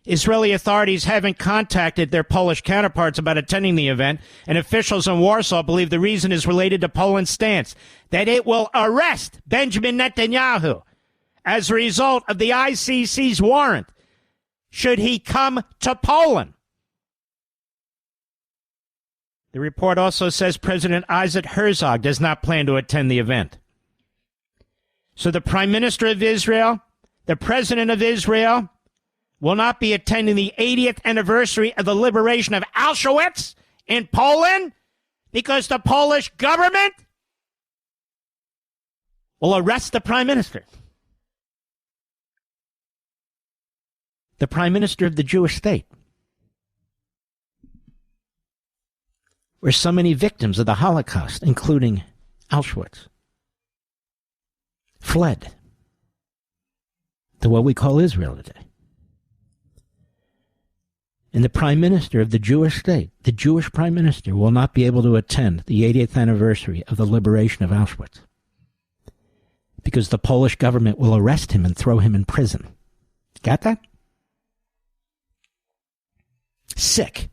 Israeli authorities haven't contacted their Polish counterparts about attending the event, and officials in Warsaw believe the reason is related to Poland's stance, that it will arrest Benjamin Netanyahu as a result of the ICC's warrant, should he come to Poland. The report also says President Isaac Herzog does not plan to attend the event. So the Prime Minister of Israel, the President of Israel, will not be attending the 80th anniversary of the liberation of Auschwitz in Poland because the Polish government will arrest the Prime Minister. The Prime Minister of the Jewish state, where so many victims of the Holocaust, including Auschwitz, fled to what we call Israel today. And the Prime Minister of the Jewish state, the Jewish Prime Minister, will not be able to attend the 80th anniversary of the liberation of Auschwitz because the Polish government will arrest him and throw him in prison. Got that? Sick.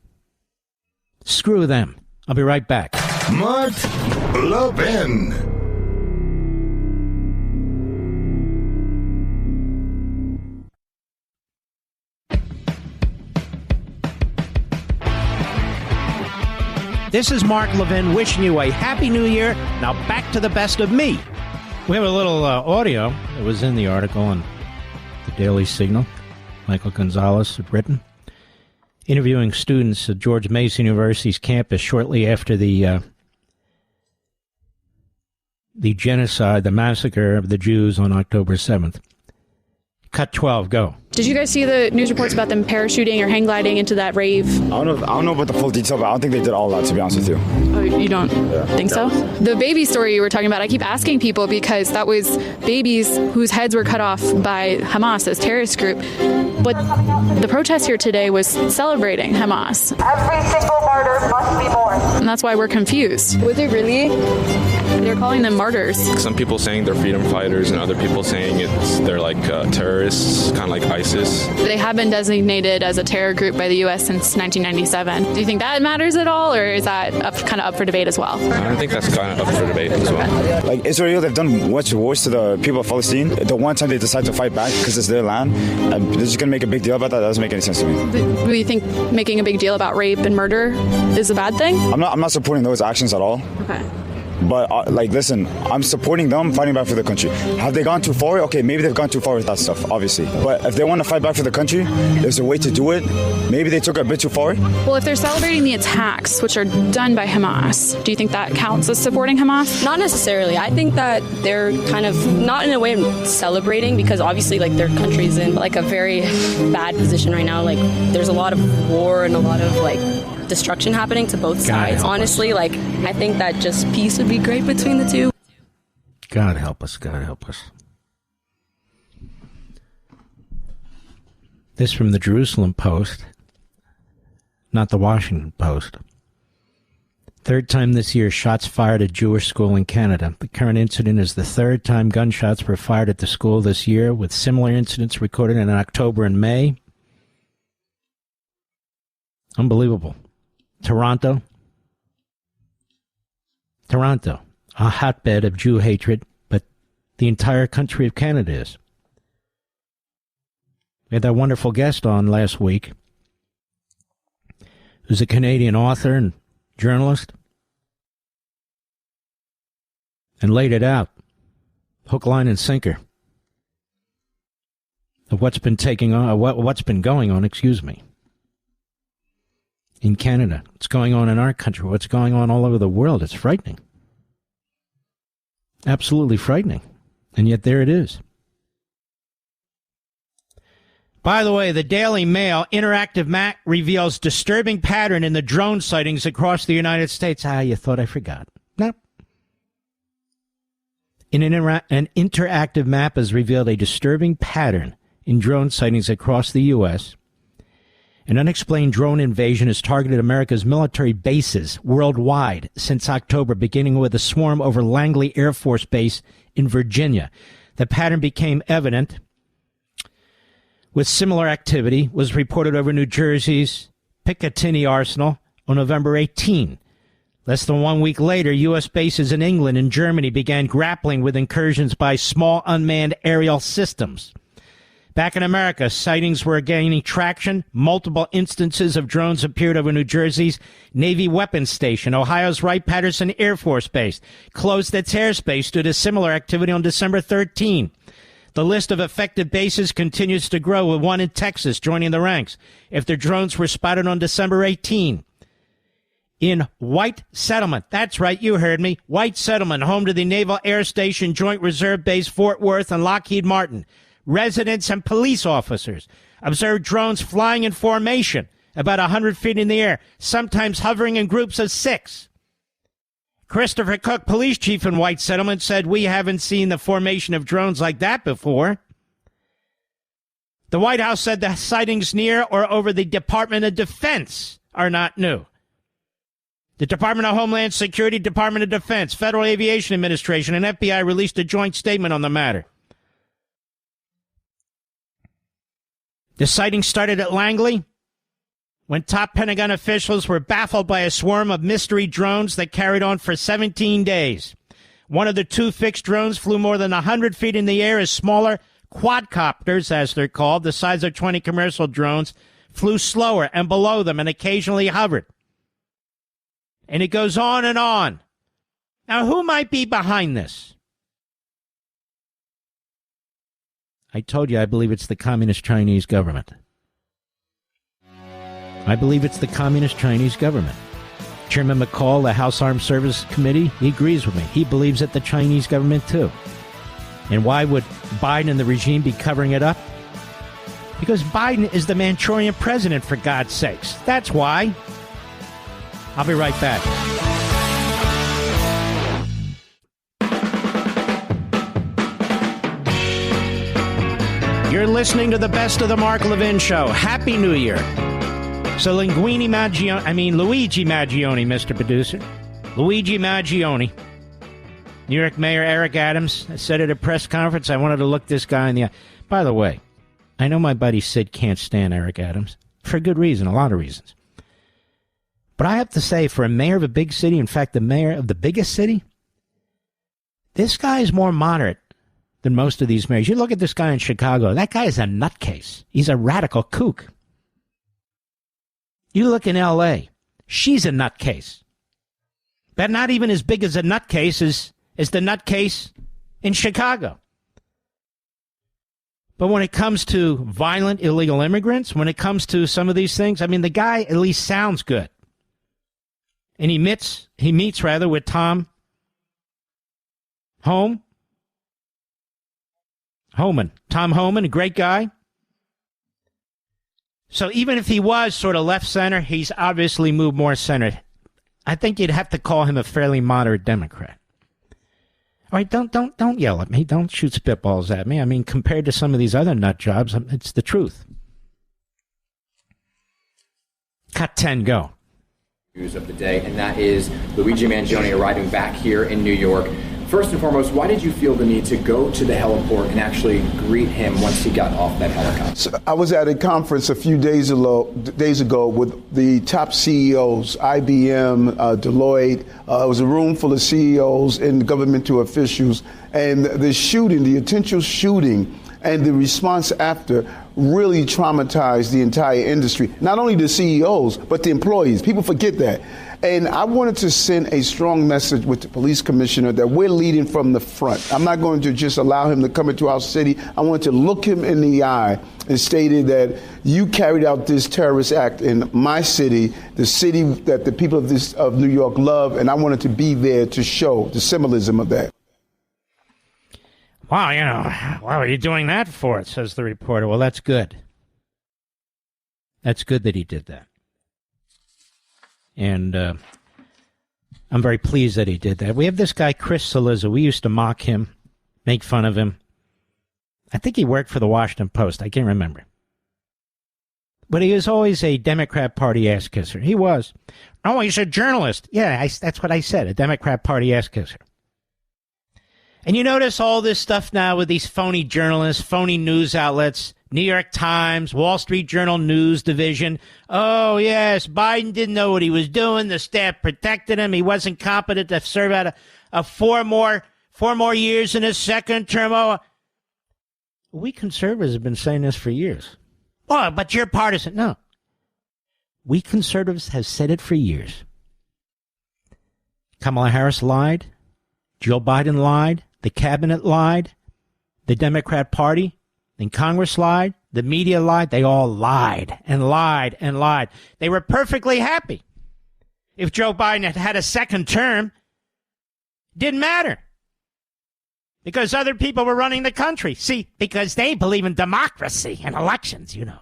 Screw them. I'll be right back. Mark Levin. This is Mark Levin wishing you a Happy New Year. Now back to the best of me. We have a little audio that was in the article on the Daily Signal. Michael Gonzalez had written. Interviewing students at George Mason University's campus shortly after the genocide, the massacre of the Jews on October 7th. Cut 12, go. Did you guys see the news reports about them parachuting or hang gliding into that rave? I don't know about the full detail, but I don't think they did all that, to be honest with you. Oh, you don't think so? The baby story you were talking about, I keep asking people because that was babies whose heads were cut off by Hamas, this terrorist group. But the protest here today was celebrating Hamas. Every single martyr must be mourned. And that's why we're confused. Was it really? They're calling them martyrs. Some people saying they're freedom fighters and other people saying they're like terrorists, kind of like ISIS. They have been designated as a terror group by the U.S. since 1997. Do you think that matters at all, or is that kind of up for debate as well? I think that's kind of up for debate as well. Like Israel, they've done much worse to the people of Palestine. The one time they decide to fight back because it's their land, and they're just going to make a big deal about that. That doesn't make any sense to me. Do you think making a big deal about rape and murder is a bad thing? I'm not supporting those actions at all. Okay. But, listen, I'm supporting them fighting back for the country. Have they gone too far? Okay, maybe they've gone too far with that stuff, obviously. But if they want to fight back for the country, there's a way to do it. Maybe they took it a bit too far. Well, if they're celebrating the attacks, which are done by Hamas, do you think that counts as supporting Hamas? Not necessarily. I think that they're kind of, not in a way of celebrating, because obviously, like, their country's in, like, a very bad position right now. Like, there's a lot of war and a lot of, like, destruction happening to both sides. Honestly, like, I think that just peace would be great between the two. God help us, God help us. This from the Jerusalem Post. not the Washington Post. Third time this year, shots fired at Jewish school in Canada. The current incident is the third time gunshots were fired at the school this year, with similar incidents recorded in October and May. Unbelievable. Toronto, a hotbed of Jew hatred, but the entire country of Canada is. We had that wonderful guest on last week, who's a Canadian author and journalist, and laid it out, hook, line, and sinker, of what's been going on, in Canada. What's going on in our country, what's going on all over the world. It's frightening. Absolutely frightening. And yet there it is. By the way, the Daily Mail interactive map reveals disturbing pattern in the drone sightings across the United States. You thought I forgot. No. An interactive map has revealed a disturbing pattern in drone sightings across the U.S. An unexplained drone invasion has targeted America's military bases worldwide since October, beginning with a swarm over Langley Air Force Base in Virginia. The pattern became evident with similar activity was reported over New Jersey's Picatinny Arsenal on November 18. Less than 1 week later, U.S. bases in England and Germany began grappling with incursions by small unmanned aerial systems. Back in America, sightings were gaining traction. Multiple instances of drones appeared over New Jersey's Navy Weapons Station. Ohio's Wright-Patterson Air Force Base closed its airspace due to similar activity on December 13. The list of affected bases continues to grow, with one in Texas joining the ranks after drones were spotted on December 18. In White Settlement, that's right, you heard me, White Settlement, home to the Naval Air Station Joint Reserve Base Fort Worth and Lockheed Martin, residents and police officers observed drones flying in formation about 100 feet in the air, sometimes hovering in groups of 6. Christopher Cook, police chief in White Settlement, said, "We haven't seen the formation of drones like that before." The White House said the sightings near or over the Department of Defense are not new. The Department of Homeland Security, Department of Defense, Federal Aviation Administration, and FBI released a joint statement on the matter. The sighting started at Langley when top Pentagon officials were baffled by a swarm of mystery drones that carried on for 17 days. One of the 2 fixed drones flew more than 100 feet in the air as smaller quadcopters, as they're called, the size of 20 commercial drones, flew slower and below them and occasionally hovered. And it goes on and on. Now, who might be behind this? I told you I believe it's the Communist Chinese government. I believe it's the Communist Chinese government. Chairman McCall, the House Armed Services Committee, he agrees with me. He believes it the Chinese government, too. And why would Biden and the regime be covering it up? Because Biden is the Manchurian president, for God's sakes. That's why. I'll be right back. You're listening to the best of the Mark Levin Show. Happy New Year. So Luigi Maggioni, Mr. Producer. Luigi Maggioni. New York Mayor Eric Adams said at a press conference, I wanted to look this guy in the eye. By the way, I know my buddy Sid can't stand Eric Adams. For good reason, a lot of reasons. But I have to say, for a mayor of a big city, in fact, the mayor of the biggest city, this guy is more moderate than most of these mayors. You look at this guy in Chicago, that guy is a nutcase. He's a radical kook. You look in L.A., she's a nutcase. But not even as big as a nutcase as the nutcase in Chicago. But when it comes to violent illegal immigrants, when it comes to some of these things, I mean, the guy at least sounds good. And he meets with Tom Homan, Tom Homan, a great guy. So even if he was sort of left center, he's obviously moved more center. I think you'd have to call him a fairly moderate Democrat. All right, don't yell at me. Don't shoot spitballs at me. I mean, compared to some of these other nut jobs, it's the truth. Cut 10, go. News of the day, and that is Luigi Mangione arriving back here in New York. First and foremost, why did you feel the need to go to the heliport and actually greet him once he got off that helicopter? So I was at a conference a few days ago with the top CEOs, IBM, Deloitte. It was a room full of CEOs and governmental officials. And the shooting, the intentional shooting, and the response after really traumatized the entire industry. Not only the CEOs, but the employees. People forget that. And I wanted to send a strong message with the police commissioner that we're leading from the front. I'm not going to just allow him to come into our city. I want to look him in the eye and stated that you carried out this terrorist act in my city, the city that the people of New York love, and I wanted to be there to show the symbolism of that. Wow, why are you doing that for? Says the reporter. Well, that's good. That's good that he did that. And I'm very pleased that he did that. We have this guy, Chris Cillizza. We used to mock him, make fun of him. I think he worked for the Washington Post. I can't remember. But he was always a Democrat Party ass-kisser. He was. Oh, he's a journalist. Yeah, that's what I said, a Democrat Party ass-kisser. And you notice all this stuff now with these phony journalists, phony news outlets, New York Times, Wall Street Journal News Division. Oh, yes, Biden didn't know what he was doing. The staff protected him. He wasn't competent to serve out a four more years in his second term. Oh, we conservatives have been saying this for years. Oh, but you're partisan. No. We conservatives have said it for years. Kamala Harris lied. Joe Biden lied. The cabinet lied. The Democrat Party in Congress lied. The media lied. They all lied and lied and lied. They were perfectly happy. If Joe Biden had had a second term, didn't matter. Because other people were running the country. See, because they believe in democracy and elections, you know.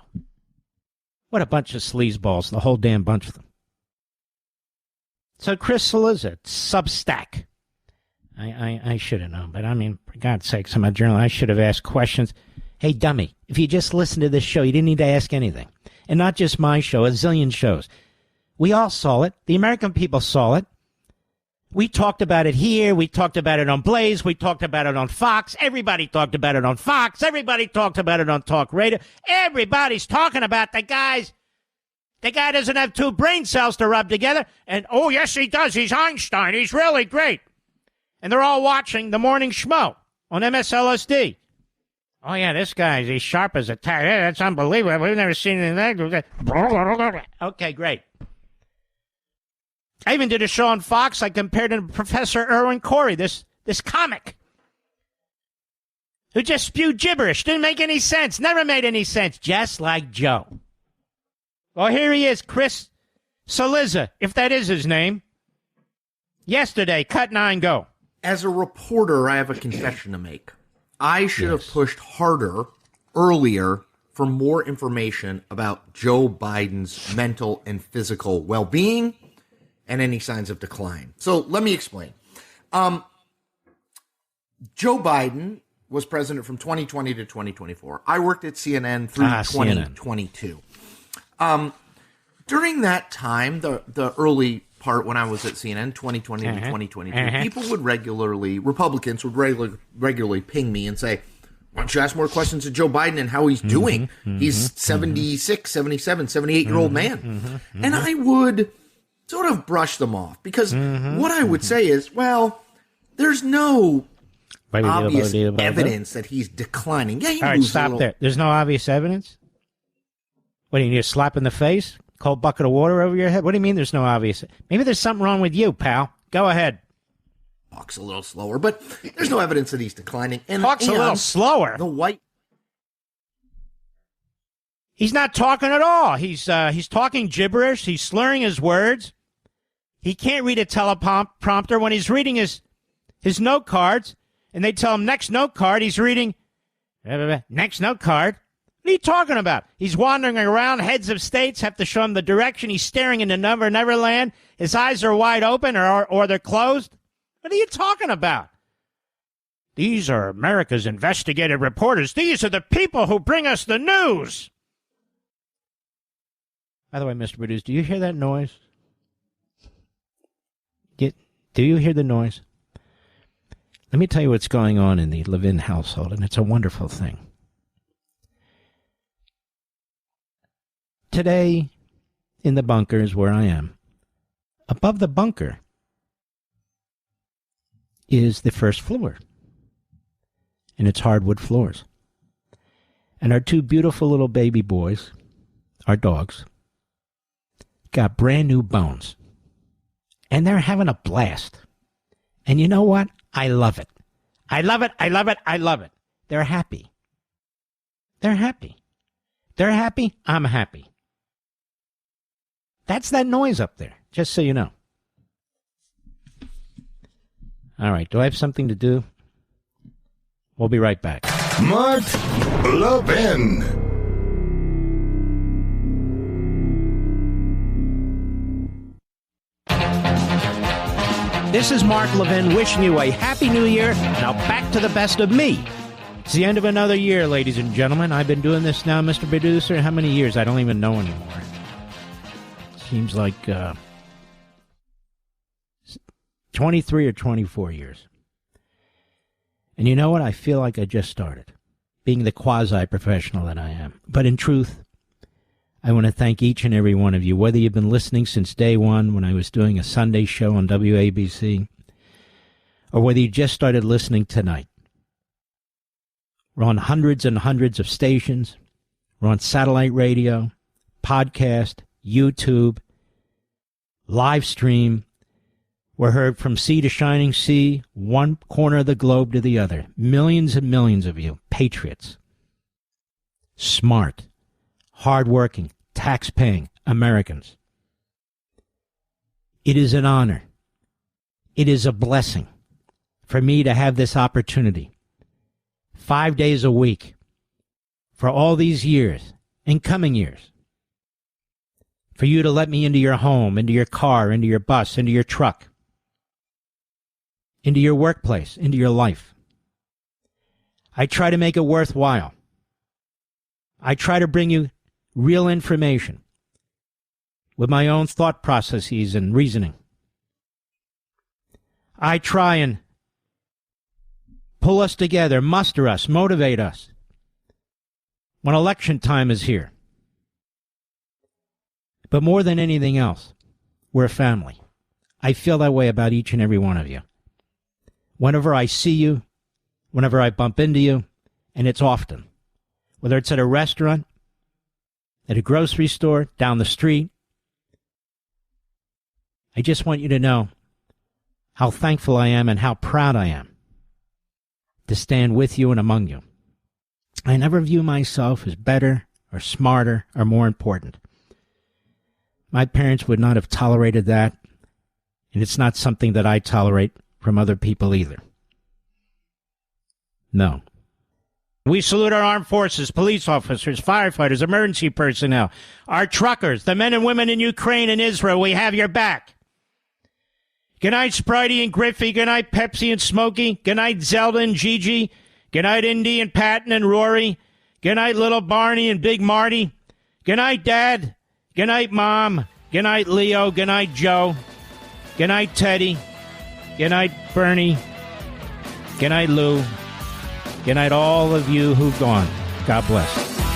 What a bunch of sleazeballs, the whole damn bunch of them. So Chris Cillizza, Substack. I should have known, but I mean, for God's sakes, I'm a journalist. I should have asked questions. Hey, dummy, if you just listened to this show, you didn't need to ask anything. And not just my show, a zillion shows. We all saw it. The American people saw it. We talked about it here. We talked about it on Blaze. We talked about it on Fox. Everybody talked about it on Fox. Everybody talked about it on talk radio. Everybody's talking about the guys. The guy doesn't have two brain cells to rub together. And, oh, yes, he does. He's Einstein. He's really great. And they're all watching the Morning Schmo on MSLSD. Oh, yeah, this guy, he's sharp as a tack. Yeah, that's unbelievable. We've never seen anything like that. Okay, great. I even did a show on Fox. I compared him to Professor Irwin Corey, this comic, who just spewed gibberish. Didn't make any sense. Never made any sense. Just like Joe. Well, here he is, Chris Cillizza, if that is his name. Yesterday, cut 9, go. As a reporter, I have a confession to make. I should have pushed harder earlier for more information about Joe Biden's mental and physical well-being and any signs of decline. So let me explain. Joe Biden was president from 2020 to 2024. I worked at CNN through 2022. During that time, the early part when I was at CNN, 2020 to 2022, people would Republicans would regularly ping me and say, why don't you ask more questions of Joe Biden and how he's doing? He's 76, 77, 78-year-old man. And I would sort of brush them off because what I would say is, well, there's no obvious evidence that he's declining. Yeah, all right, stop there. There's no obvious evidence? What, do you need a slap in the face? Cold bucket of water over your head? What do you mean there's no obvious? Maybe there's something wrong with you, pal. Go ahead. Talks a little slower, but there's no evidence that he's declining. Talks a little slower? He's not talking at all. He's talking gibberish. He's slurring his words. He can't read a teleprompter when he's reading his note cards, and they tell him next note card. He's reading next note card. What are you talking about? He's wandering around. Heads of states have to show him the direction. He's staring into Neverland. His eyes are wide open or they're closed. What are you talking about? These are America's investigative reporters. These are the people who bring us the news. By the way, Mr. Producer, do you hear that noise? Do you hear the noise? Let me tell you what's going on in the Levin household, and it's a wonderful thing. Today, in the bunkers where I am, above the bunker is the first floor, and it's hardwood floors. And our two beautiful little baby boys, our dogs, got brand new bones. And they're having a blast. And you know what? I love it. I love it. I love it. I love it. They're happy. They're happy. They're happy. I'm happy. That's that noise up there, just so you know. All right. Do I have something to do? We'll be right back. Mark Levin. This is Mark Levin wishing you a Happy New Year. Now back to the best of me. It's the end of another year, ladies and gentlemen. I've been doing this now, Mr. Producer. How many years? I don't even know anymore. Seems like 23 or 24 years. And you know what? I feel like I just started, being the quasi-professional that I am. But in truth, I want to thank each and every one of you, whether you've been listening since day one when I was doing a Sunday show on WABC, or whether you just started listening tonight. We're on hundreds and hundreds of stations. We're on satellite radio, podcast, YouTube, live stream. We're heard from sea to shining sea, one corner of the globe to the other. Millions and millions of you, patriots, smart, hard-working, tax-paying Americans. It is an honor. It is a blessing for me to have this opportunity 5 days a week for all these years and coming years. For you to let me into your home, into your car, into your bus, into your truck, into your workplace, into your life. I try to make it worthwhile. I try to bring you real information with my own thought processes and reasoning. I try and pull us together, muster us, motivate us when election time is here. But more than anything else, we're a family. I feel that way about each and every one of you. Whenever I see you, whenever I bump into you, and it's often, whether it's at a restaurant, at a grocery store, down the street, I just want you to know how thankful I am and how proud I am to stand with you and among you. I never view myself as better or smarter or more important. My parents would not have tolerated that, and it's not something that I tolerate from other people either. No. We salute our armed forces, police officers, firefighters, emergency personnel, our truckers, the men and women in Ukraine and Israel. We have your back. Good night, Spritey and Griffey. Good night, Pepsi and Smokey. Good night, Zelda and Gigi. Good night, Indy and Patton and Rory. Good night, little Barney and Big Marty. Good night, Dad. Good night, Mom. Good night, Leo. Good night, Joe. Good night, Teddy. Good night, Bernie. Good night, Lou. Good night, all of you who've gone. God bless.